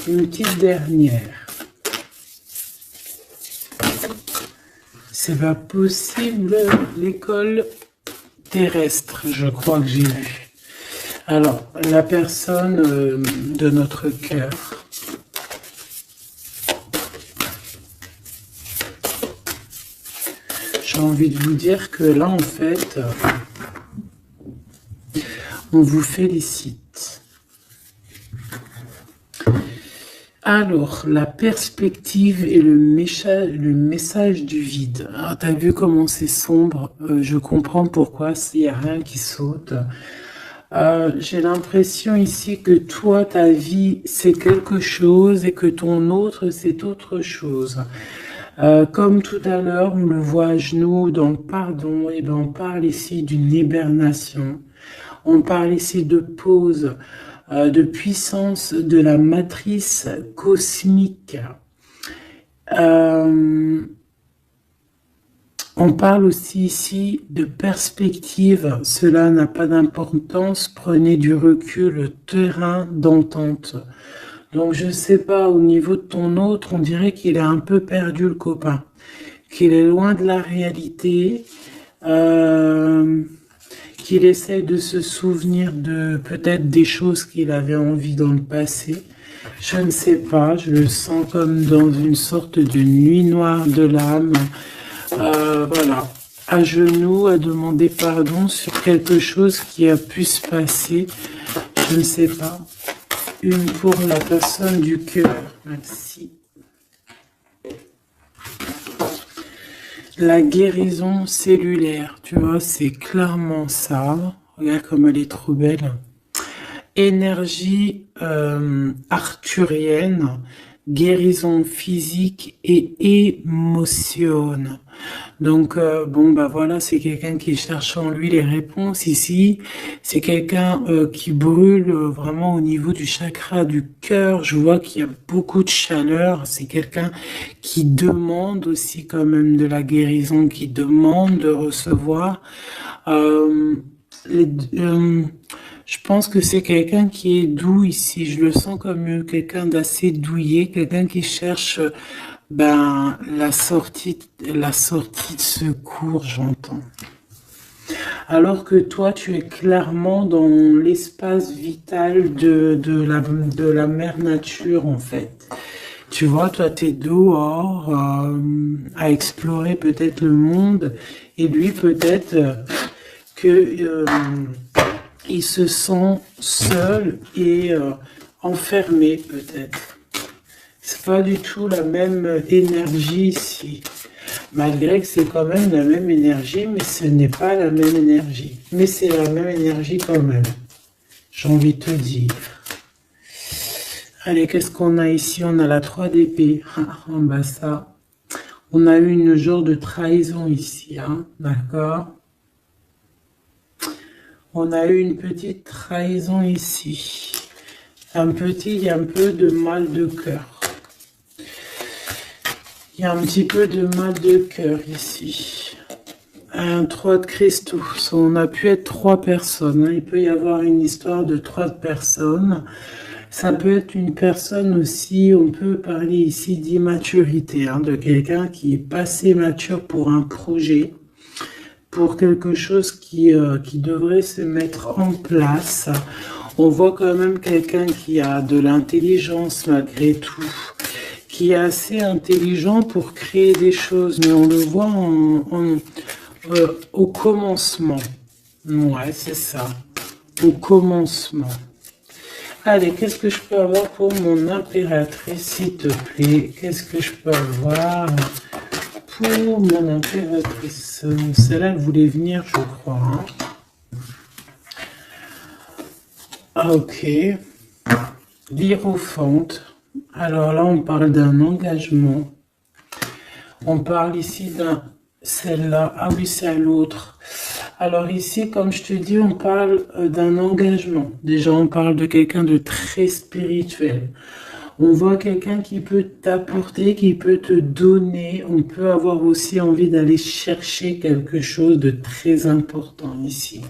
Speaker 1: Une petite dernière. C'est pas possible. L'école terrestre, je crois que j'ai vu. Alors, la personne de notre cœur. J'ai envie de vous dire que là, en fait, on vous félicite. Alors, la perspective et le message du vide. Alors, t'as vu comment c'est sombre, je comprends pourquoi, s'il n'y a rien qui saute. J'ai l'impression ici que toi, ta vie, c'est quelque chose et que ton autre, c'est autre chose. Comme tout à l'heure, on le voit à genoux dans le pardon, et ben on parle ici d'une hibernation. On parle ici de pause, de puissance de la matrice cosmique. On parle aussi ici de perspective. Cela n'a pas d'importance. Prenez du recul, terrain d'entente. Donc, je sais pas, au niveau de ton autre, on dirait qu'il est un peu perdu, le copain. Qu'il est loin de la réalité. Euh, qu'il essaye de se souvenir de peut-être des choses qu'il avait envie dans le passé. Je ne sais pas, je le sens comme dans une sorte de nuit noire de l'âme. Voilà, à genoux, à demander pardon sur quelque chose qui a pu se passer. Je ne sais pas. Une pour la personne du cœur. Merci. La guérison cellulaire, tu vois, c'est clairement ça. Regarde comme elle est trop belle. Énergie arthurienne, guérison physique et émotion. Donc, bon, bah voilà, c'est quelqu'un qui cherche en lui les réponses ici. C'est quelqu'un qui brûle vraiment au niveau du chakra du cœur. Je vois qu'il y a beaucoup de chaleur. C'est quelqu'un qui demande aussi quand même de la guérison, qui demande de recevoir. Euh, les- euh, je pense que c'est quelqu'un qui est doux ici. Je le sens comme quelqu'un d'assez douillet, quelqu'un qui cherche ben la sortie de secours, j'entends. Alors que toi, tu es clairement dans l'espace vital de la mère nature, en fait. Tu vois, toi, t'es dehors à explorer peut-être le monde, et lui, peut-être que il se sent seul et enfermé, peut-être. C'est pas du tout la même énergie ici. Malgré que c'est quand même la même énergie, mais ce n'est pas la même énergie. Mais c'est la même énergie quand même. J'ai envie de te dire. Allez, qu'est-ce qu'on a ici? On a la 3 d'épée. Ah, bah ça. On a eu une genre de trahison ici, hein, d'accord? On a eu une petite trahison ici. Il y a un peu de mal de cœur. Il y a un petit peu de mal de cœur ici. Un 3 de cristaux. On a pu être 3 personnes. Hein. Il peut y avoir une histoire de 3 personnes. Ça peut être une personne aussi, on peut parler ici d'immaturité, hein, de quelqu'un qui est passé mature pour un projet, pour quelque chose qui devrait se mettre en place. On voit quand même quelqu'un qui a de l'intelligence malgré tout, qui est assez intelligent pour créer des choses, mais on le voit au commencement. Ouais, c'est ça. Au commencement. Allez, qu'est-ce que je peux avoir pour mon impératrice, s'il te plaît? Qu'est-ce que je peux avoir pour mon impératrice? Celle-là, elle voulait venir, je crois. Hein. Ah, ok. L'Hiérophante. Alors là, on parle d'un engagement. On parle ici d'un... Celle-là. Ah oui, c'est à l'autre. Alors ici, comme je te dis, on parle d'un engagement. Déjà, on parle de quelqu'un de très spirituel. On voit quelqu'un qui peut t'apporter, qui peut te donner. On peut avoir aussi envie d'aller chercher quelque chose de très important ici.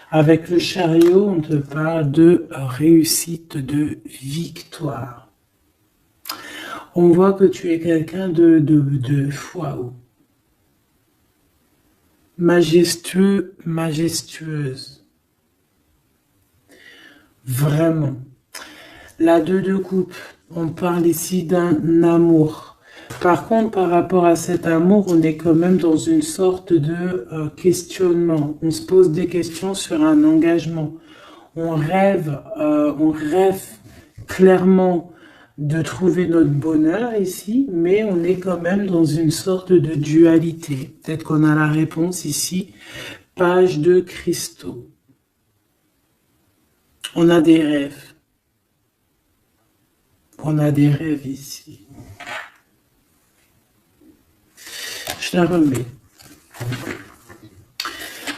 Speaker 1: Avec le chariot, on te parle de réussite, de victoire. On voit que tu es quelqu'un de waouh. Majestueux, majestueuse. Vraiment. La 2 de coupe, on parle ici d'un amour. Par contre, par rapport à cet amour, on est quand même dans une sorte de questionnement. On se pose des questions sur un engagement. On rêve clairement de trouver notre bonheur ici, mais on est quand même dans une sorte de dualité. Peut-être qu'on a la réponse ici. Page de cristaux. On a des rêves. On a des rêves ici. Je la remets.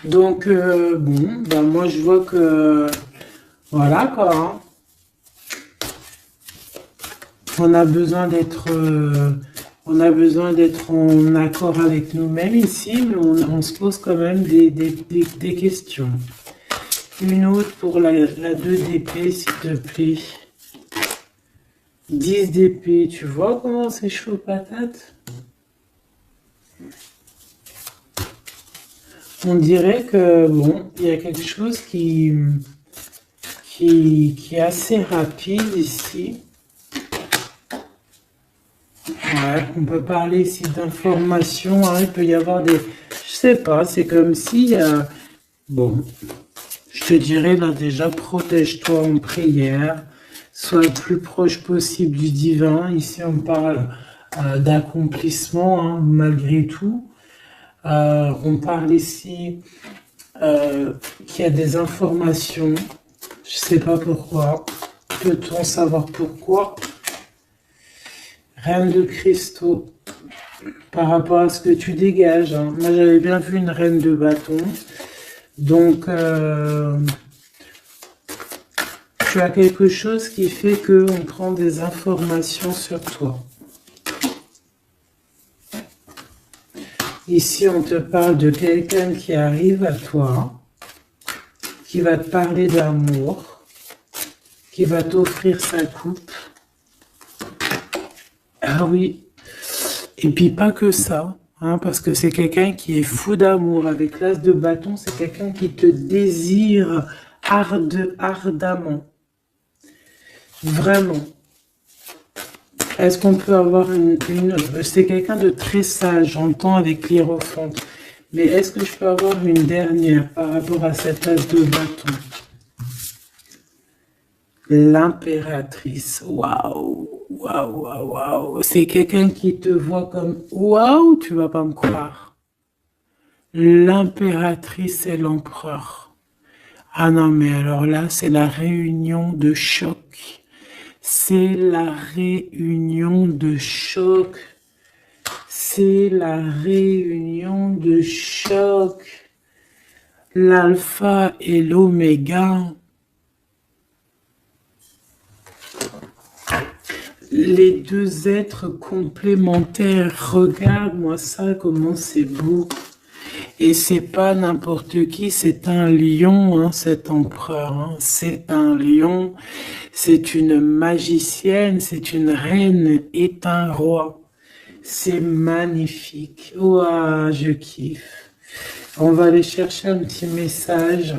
Speaker 1: Donc, bon, ben moi je vois que... Voilà quoi. Hein. On a besoin d'être On a besoin d'être en accord avec nous-mêmes ici, mais on se pose quand même des questions. Une autre pour la 2 d'épée, s'il te plaît. 10 d'épée, tu vois comment c'est chaud patate? On dirait que, bon, il y a quelque chose qui est assez rapide ici. Ouais, on peut parler ici d'informations, hein, il peut y avoir des... Je sais pas, c'est comme si... bon, je te dirais là déjà, protège-toi en prière, sois le plus proche possible du divin. Ici, on parle d'accomplissement, hein, malgré tout. On parle ici qu'il y a des informations. Je sais pas pourquoi. Peut-on savoir pourquoi? Reine de cristaux. Par rapport à ce que tu dégages. Hein. Moi, j'avais bien vu une reine de bâton. Donc, tu as quelque chose qui fait qu'on prend des informations sur toi. Ici, on te parle de quelqu'un qui arrive à toi, qui va te parler d'amour, qui va t'offrir sa coupe. Ah oui. Et puis pas que ça, hein, parce que c'est quelqu'un qui est fou d'amour. Avec l'as de bâton, c'est quelqu'un qui te désire ardemment. Vraiment. Est-ce qu'on peut avoir c'est quelqu'un de très sage, j'entends avec l'hiérophant. Mais est-ce que je peux avoir une dernière par rapport à cette as de bâton? L'impératrice. Waouh, waouh, waouh, waouh. C'est quelqu'un qui te voit comme waouh, tu vas pas me croire. L'impératrice et l'empereur. Ah non, mais alors là, c'est la réunion de choc. C'est la réunion de choc. C'est la réunion de choc. L'alpha et l'oméga. Les deux êtres complémentaires. Regarde-moi ça, comment c'est beau. Et c'est pas n'importe qui, c'est un lion, hein, cet empereur. Hein. C'est un lion, c'est une magicienne, c'est une reine et un roi. C'est magnifique. Ouah, je kiffe. On va aller chercher un petit message.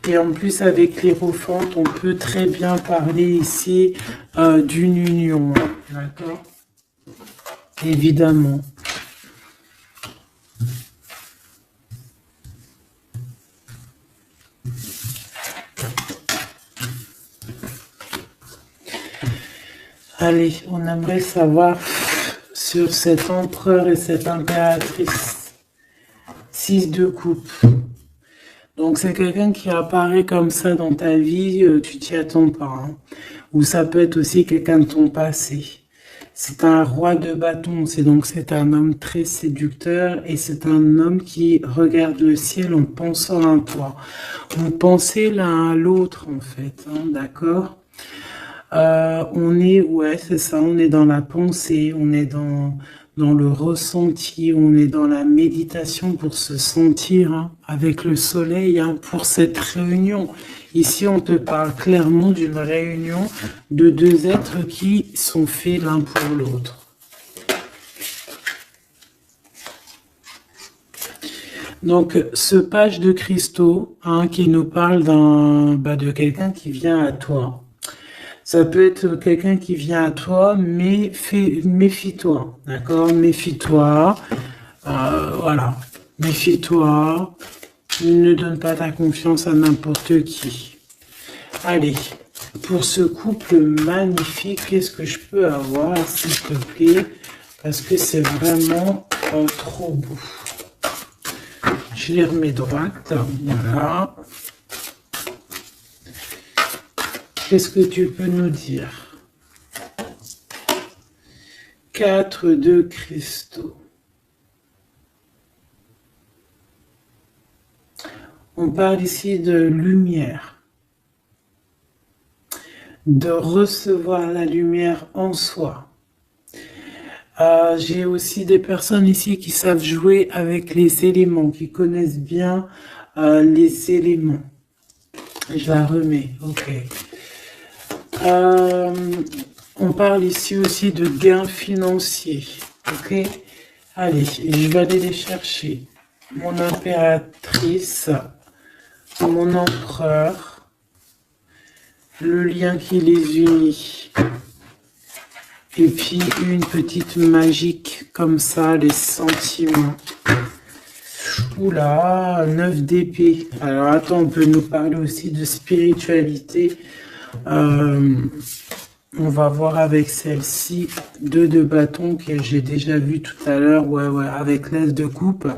Speaker 1: Et en plus, avec l'hiérophante, on peut très bien parler ici d'une union. Hein, d'accord? Évidemment. Allez, on aimerait savoir sur cet empereur et cette impératrice. 6 de coupe. Donc c'est quelqu'un qui apparaît comme ça dans ta vie, tu t'y attends pas. Hein. Ou ça peut être aussi quelqu'un de ton passé. C'est un roi de bâton, c'est un homme très séducteur et c'est un homme qui regarde le ciel en pensant à toi. On pensait l'un à l'autre en fait, hein, d'accord? Ouais, c'est ça, on est dans la pensée, on est dans le ressenti, on est dans la méditation pour se sentir hein, avec le soleil hein, pour cette réunion. Ici, on te parle clairement d'une réunion de deux êtres qui sont faits l'un pour l'autre. Donc, ce page de cristaux hein, qui nous parle de quelqu'un qui vient à toi. Ça peut être quelqu'un qui vient à toi, mais méfie-toi, d'accord? Méfie-toi, voilà. Méfie-toi, ne donne pas ta confiance à n'importe qui. Allez, pour ce couple magnifique, qu'est-ce que je peux avoir, s'il te plaît? Parce que c'est vraiment trop beau. Je les remets droite, voilà. Qu'est-ce que tu peux nous dire? 4 de cristaux. On parle ici de lumière. De recevoir la lumière en soi. J'ai aussi des personnes ici qui savent jouer avec les éléments, qui connaissent bien les éléments. Je la remets, ok. Euh, on parle ici aussi de gains financiers, ok. Allez, je vais aller les chercher. Mon impératrice, mon empereur, le lien qui les unit. Et puis une petite magique comme ça, les sentiments. Oula, 9 d'épée. Alors attends, on peut nous parler aussi de spiritualité. On va voir avec celle-ci, 2 de bâton que j'ai déjà vu tout à l'heure, ouais, avec l'as de coupe.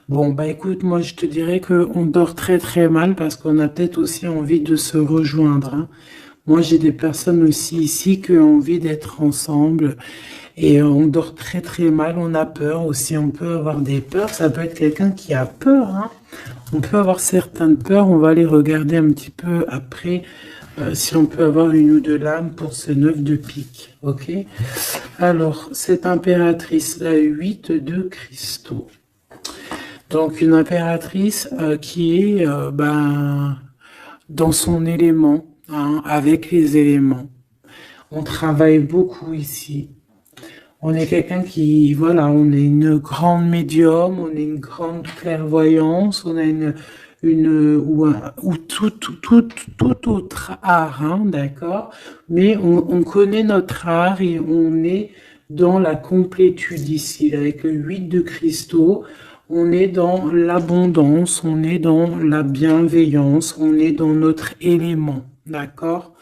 Speaker 1: Bon, bah écoute, moi je te dirais qu'on dort très très mal parce qu'on a peut-être aussi envie de se rejoindre, hein. Moi j'ai des personnes aussi ici qui ont envie d'être ensemble et on dort très très mal, on a peur aussi, on peut avoir des peurs, ça peut être quelqu'un qui a peur, hein. On peut avoir certaines peurs, on va aller regarder un petit peu après si on peut avoir une ou deux lames pour ce 9 de pique, ok? Alors, cette impératrice, la 8 de cristaux. Donc, une impératrice qui est dans son élément, hein, avec les éléments. On travaille beaucoup ici. On est quelqu'un qui, voilà, on est une grande médium, on est une grande clairvoyance, on a ou tout autre art, hein, d'accord? Mais on connaît notre art et on est dans la complétude ici. Avec le 8 de cristaux, on est dans l'abondance, on est dans la bienveillance, on est dans notre élément, d'accord?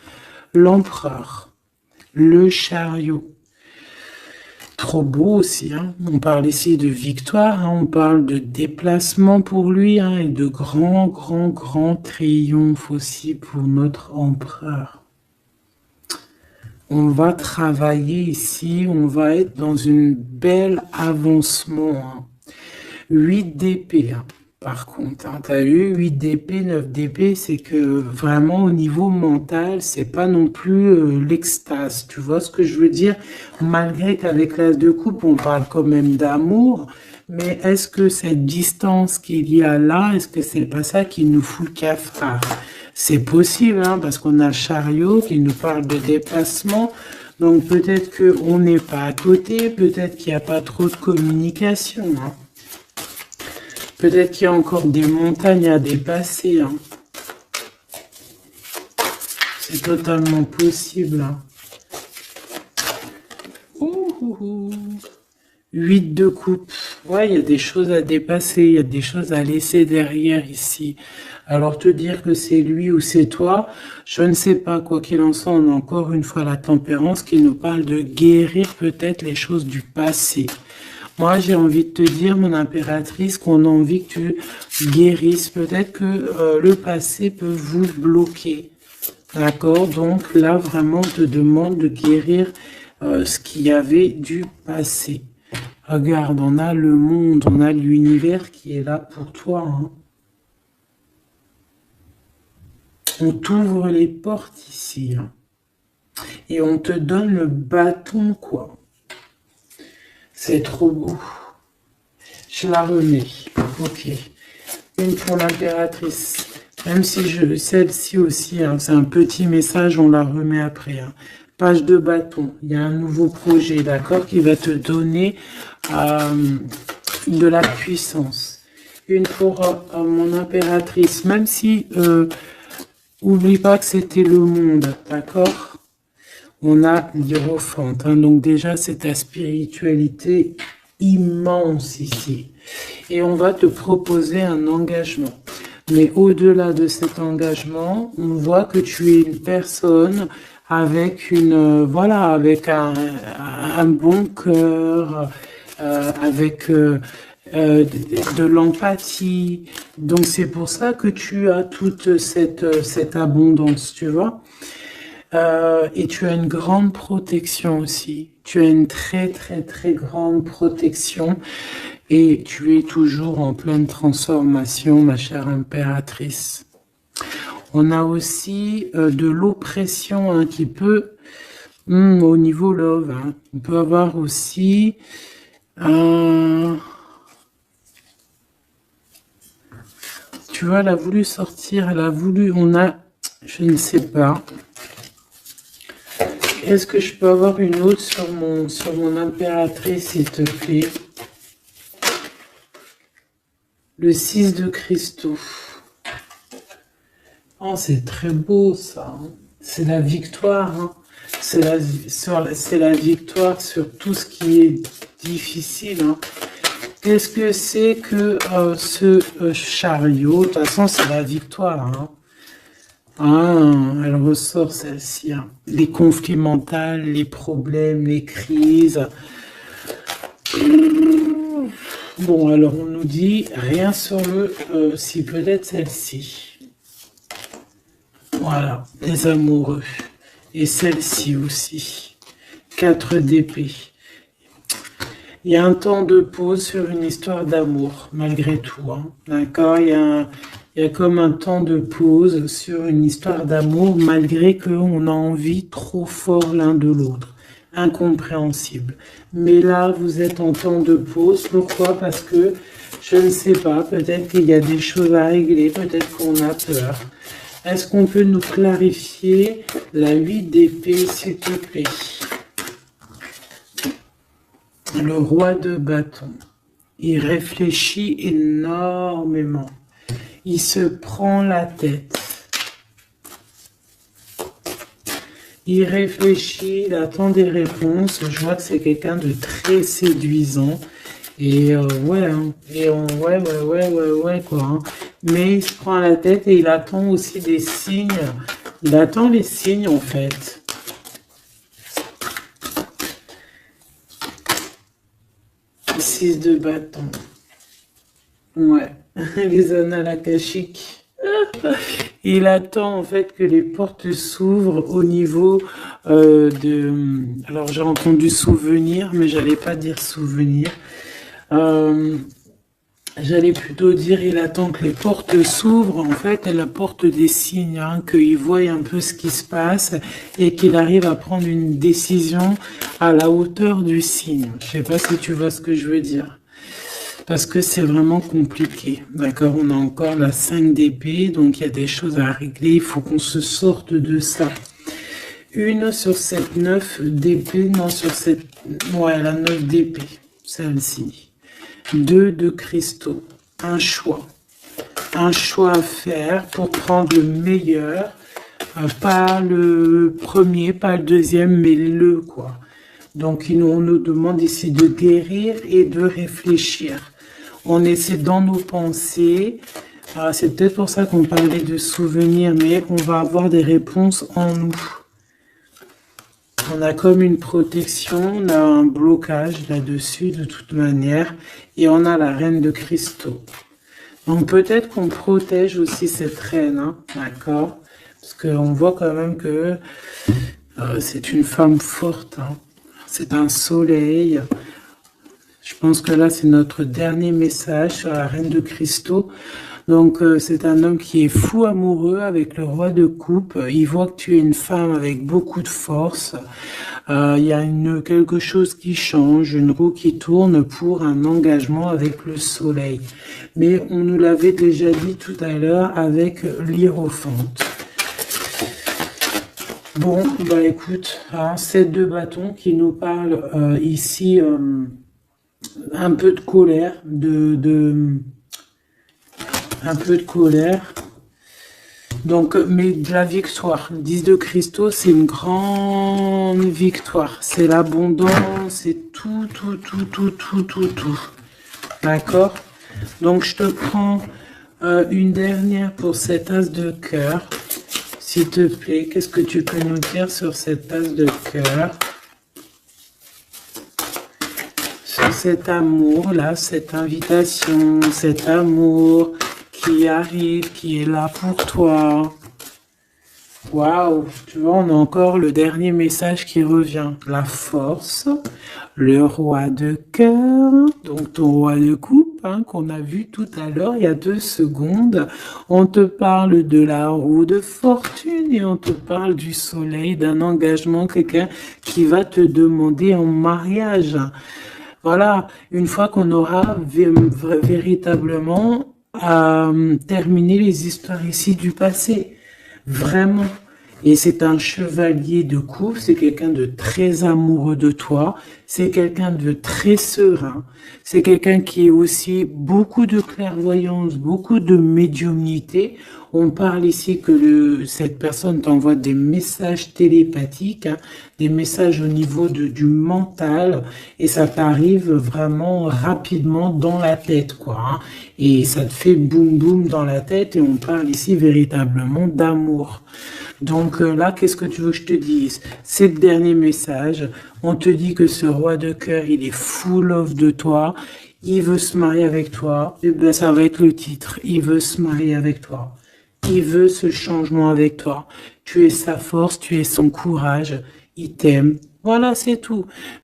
Speaker 1: L'empereur, le chariot. Trop beau aussi, hein. On parle ici de victoire, hein. On parle de déplacement pour lui, hein, et de grand triomphe aussi pour notre empereur. On va travailler ici, on va être dans une belle avancement, hein. 8 d'épée, hein. Par contre, hein, t'as eu 8 d'épée, 9 d'épée, c'est que vraiment au niveau mental, c'est pas non plus l'extase. Tu vois ce que je veux dire? Malgré qu'avec l'as de coupe, on parle quand même d'amour, mais est-ce que cette distance qu'il y a là, est-ce que c'est pas ça qui nous fout le cafard? C'est possible, hein, parce qu'on a le chariot qui nous parle de déplacement. Donc peut-être qu'on n'est pas à côté, peut-être qu'il n'y a pas trop de communication, hein. Peut-être qu'il y a encore des montagnes à dépasser, hein. C'est totalement possible, hein. 8 de coupe. Ouais, il y a des choses à dépasser, il y a des choses à laisser derrière ici. Alors te dire que c'est lui ou c'est toi, je ne sais pas. Quoi qu'il en soit, on a encore une fois la tempérance qui nous parle de guérir peut-être les choses du passé. Moi, j'ai envie de te dire, mon impératrice, qu'on a envie que tu guérisses. Peut-être que le passé peut vous bloquer. D'accord? Donc là, vraiment, on te demande de guérir ce qu'il y avait du passé. Regarde, on a le monde, on a l'univers qui est là pour toi, hein. On t'ouvre les portes ici, hein. Et on te donne le bâton, quoi. C'est trop beau. Je la remets. Ok. Une pour l'impératrice. Même si celle-ci aussi, hein, c'est un petit message, on la remet après, hein. Page de bâton. Il y a un nouveau projet, d'accord, qui va te donner de la puissance. Une pour mon impératrice. Même si, oublie pas que c'était le monde, d'accord? On a l'Hiérophante, hein, donc déjà c'est ta spiritualité immense ici. Et on va te proposer un engagement. Mais au-delà de cet engagement, on voit que tu es une personne avec avec un bon cœur, avec de l'empathie. Donc c'est pour ça que tu as toute cette abondance, tu vois. Et tu as une grande protection aussi. Tu as une très grande protection et tu es toujours en pleine transformation, ma chère impératrice. On a aussi de l'oppression, hein, qui peut Au niveau love, hein. On peut avoir aussi un... Tu vois, elle a voulu sortir, elle a voulu... On a... Je ne sais pas. Est-ce que je peux avoir une autre sur mon impératrice, s'il te plaît? Le 6 de cristaux. Oh, c'est très beau, ça. Hein. C'est la victoire. Hein. C'est la victoire sur tout ce qui est difficile. Hein. Qu'est-ce que c'est que ce chariot? De toute façon, c'est la victoire. Hein. Ah, elle ressort celle-ci. Hein. Les conflits mentaux, les problèmes, les crises. Bon, alors on nous dit rien sur le... si peut-être celle-ci. Voilà, les amoureux. Et celle-ci aussi. 4 d'épée. Il y a un temps de pause sur une histoire d'amour, malgré tout. Hein. D'accord, il y a comme un temps de pause sur une histoire d'amour, malgré qu'on a envie trop fort l'un de l'autre. Incompréhensible. Mais là, vous êtes en temps de pause. Pourquoi? Parce que, je ne sais pas, peut-être qu'il y a des choses à régler, peut-être qu'on a peur. Est-ce qu'on peut nous clarifier la 8 d'épée, s'il te plaît? Le roi de bâton. Il réfléchit énormément. Il se prend la tête. Il réfléchit, il attend des réponses. Je vois que c'est quelqu'un de très séduisant. Et ouais, hein. Ouais, quoi. Hein. Mais il se prend la tête et il attend aussi des signes. Il attend les signes, en fait. Six de bâton. Ouais, les annales akashiques. Il attend en fait que les portes s'ouvrent au niveau de... Alors j'ai entendu souvenir, mais j'allais pas dire souvenir. J'allais plutôt dire il attend que les portes s'ouvrent. En fait, elle apporte des signes, hein, qu'il voit un peu ce qui se passe et qu'il arrive à prendre une décision à la hauteur du signe. Je sais pas si tu vois ce que je veux dire. Parce que c'est vraiment compliqué. D'accord, on a encore la 5 d'épée, donc il y a des choses à régler. Il faut qu'on se sorte de ça. Une sur cette 9 d'épée, non, sur cette... Ouais, la 9 d'épée, celle-ci. 2 de cristaux. Un choix. Un choix à faire pour prendre le meilleur. Pas le premier, pas le deuxième, mais le quoi. Donc, on nous demande ici de guérir et de réfléchir. On essaie dans nos pensées. C'est peut-être pour ça qu'on parlait de souvenirs, mais on va avoir des réponses en nous. On a comme une protection, on a un blocage là-dessus de toute manière. Et on a la reine de cristaux. Donc peut-être qu'on protège aussi cette reine, hein, d'accord? Parce qu'on voit quand même que c'est une femme forte. Hein. C'est un soleil. Je pense que là, c'est notre dernier message sur la reine de cristaux. Donc, c'est un homme qui est fou amoureux avec le roi de coupe. Il voit que tu es une femme avec beaucoup de force. Il y a quelque chose qui change, une roue qui tourne pour un engagement avec le soleil. Mais on nous l'avait déjà dit tout à l'heure avec l'hiérophante. Bon, bah écoute, hein, 7 de bâton qui nous parle ici un peu de colère, un peu de colère. Donc, mais de la victoire. 10 de cristaux, c'est une grande victoire. C'est l'abondance, c'est tout. D'accord? Donc, je te prends une dernière pour cet as de cœur. S'il te plaît, qu'est-ce que tu peux nous dire sur cet as de cœur? Sur cet amour-là, cette invitation, cet amour qui arrive, qui est là pour toi. Waouh, tu vois, on a encore le dernier message qui revient. La force, le roi de cœur, donc ton roi de coupe. coupe hein, qu'on a vu tout à l'heure, il y a 2 secondes. On te parle de la roue de fortune et on te parle du soleil, d'un engagement, quelqu'un qui va te demander en mariage. Voilà, une fois qu'on aura véritablement terminé les histoires ici du passé. Vraiment. Et c'est un chevalier de coupe, c'est quelqu'un de très amoureux de toi, c'est quelqu'un de très serein, c'est quelqu'un qui est aussi beaucoup de clairvoyance, beaucoup de médiumnité. On parle ici que cette personne t'envoie des messages télépathiques, hein, des messages au niveau du mental, et ça t'arrive vraiment rapidement dans la tête, quoi. Hein, et ça te fait boum boum dans la tête, et on parle ici véritablement d'amour. Donc là, qu'est-ce que tu veux que je te dise? C'est le dernier message. On te dit que ce roi de cœur, il est full of de toi. Il veut se marier avec toi. Et ben, ça va être le titre. Il veut se marier avec toi. Il veut ce changement avec toi. Tu es sa force, tu es son courage. Il t'aime. Voilà, c'est tout.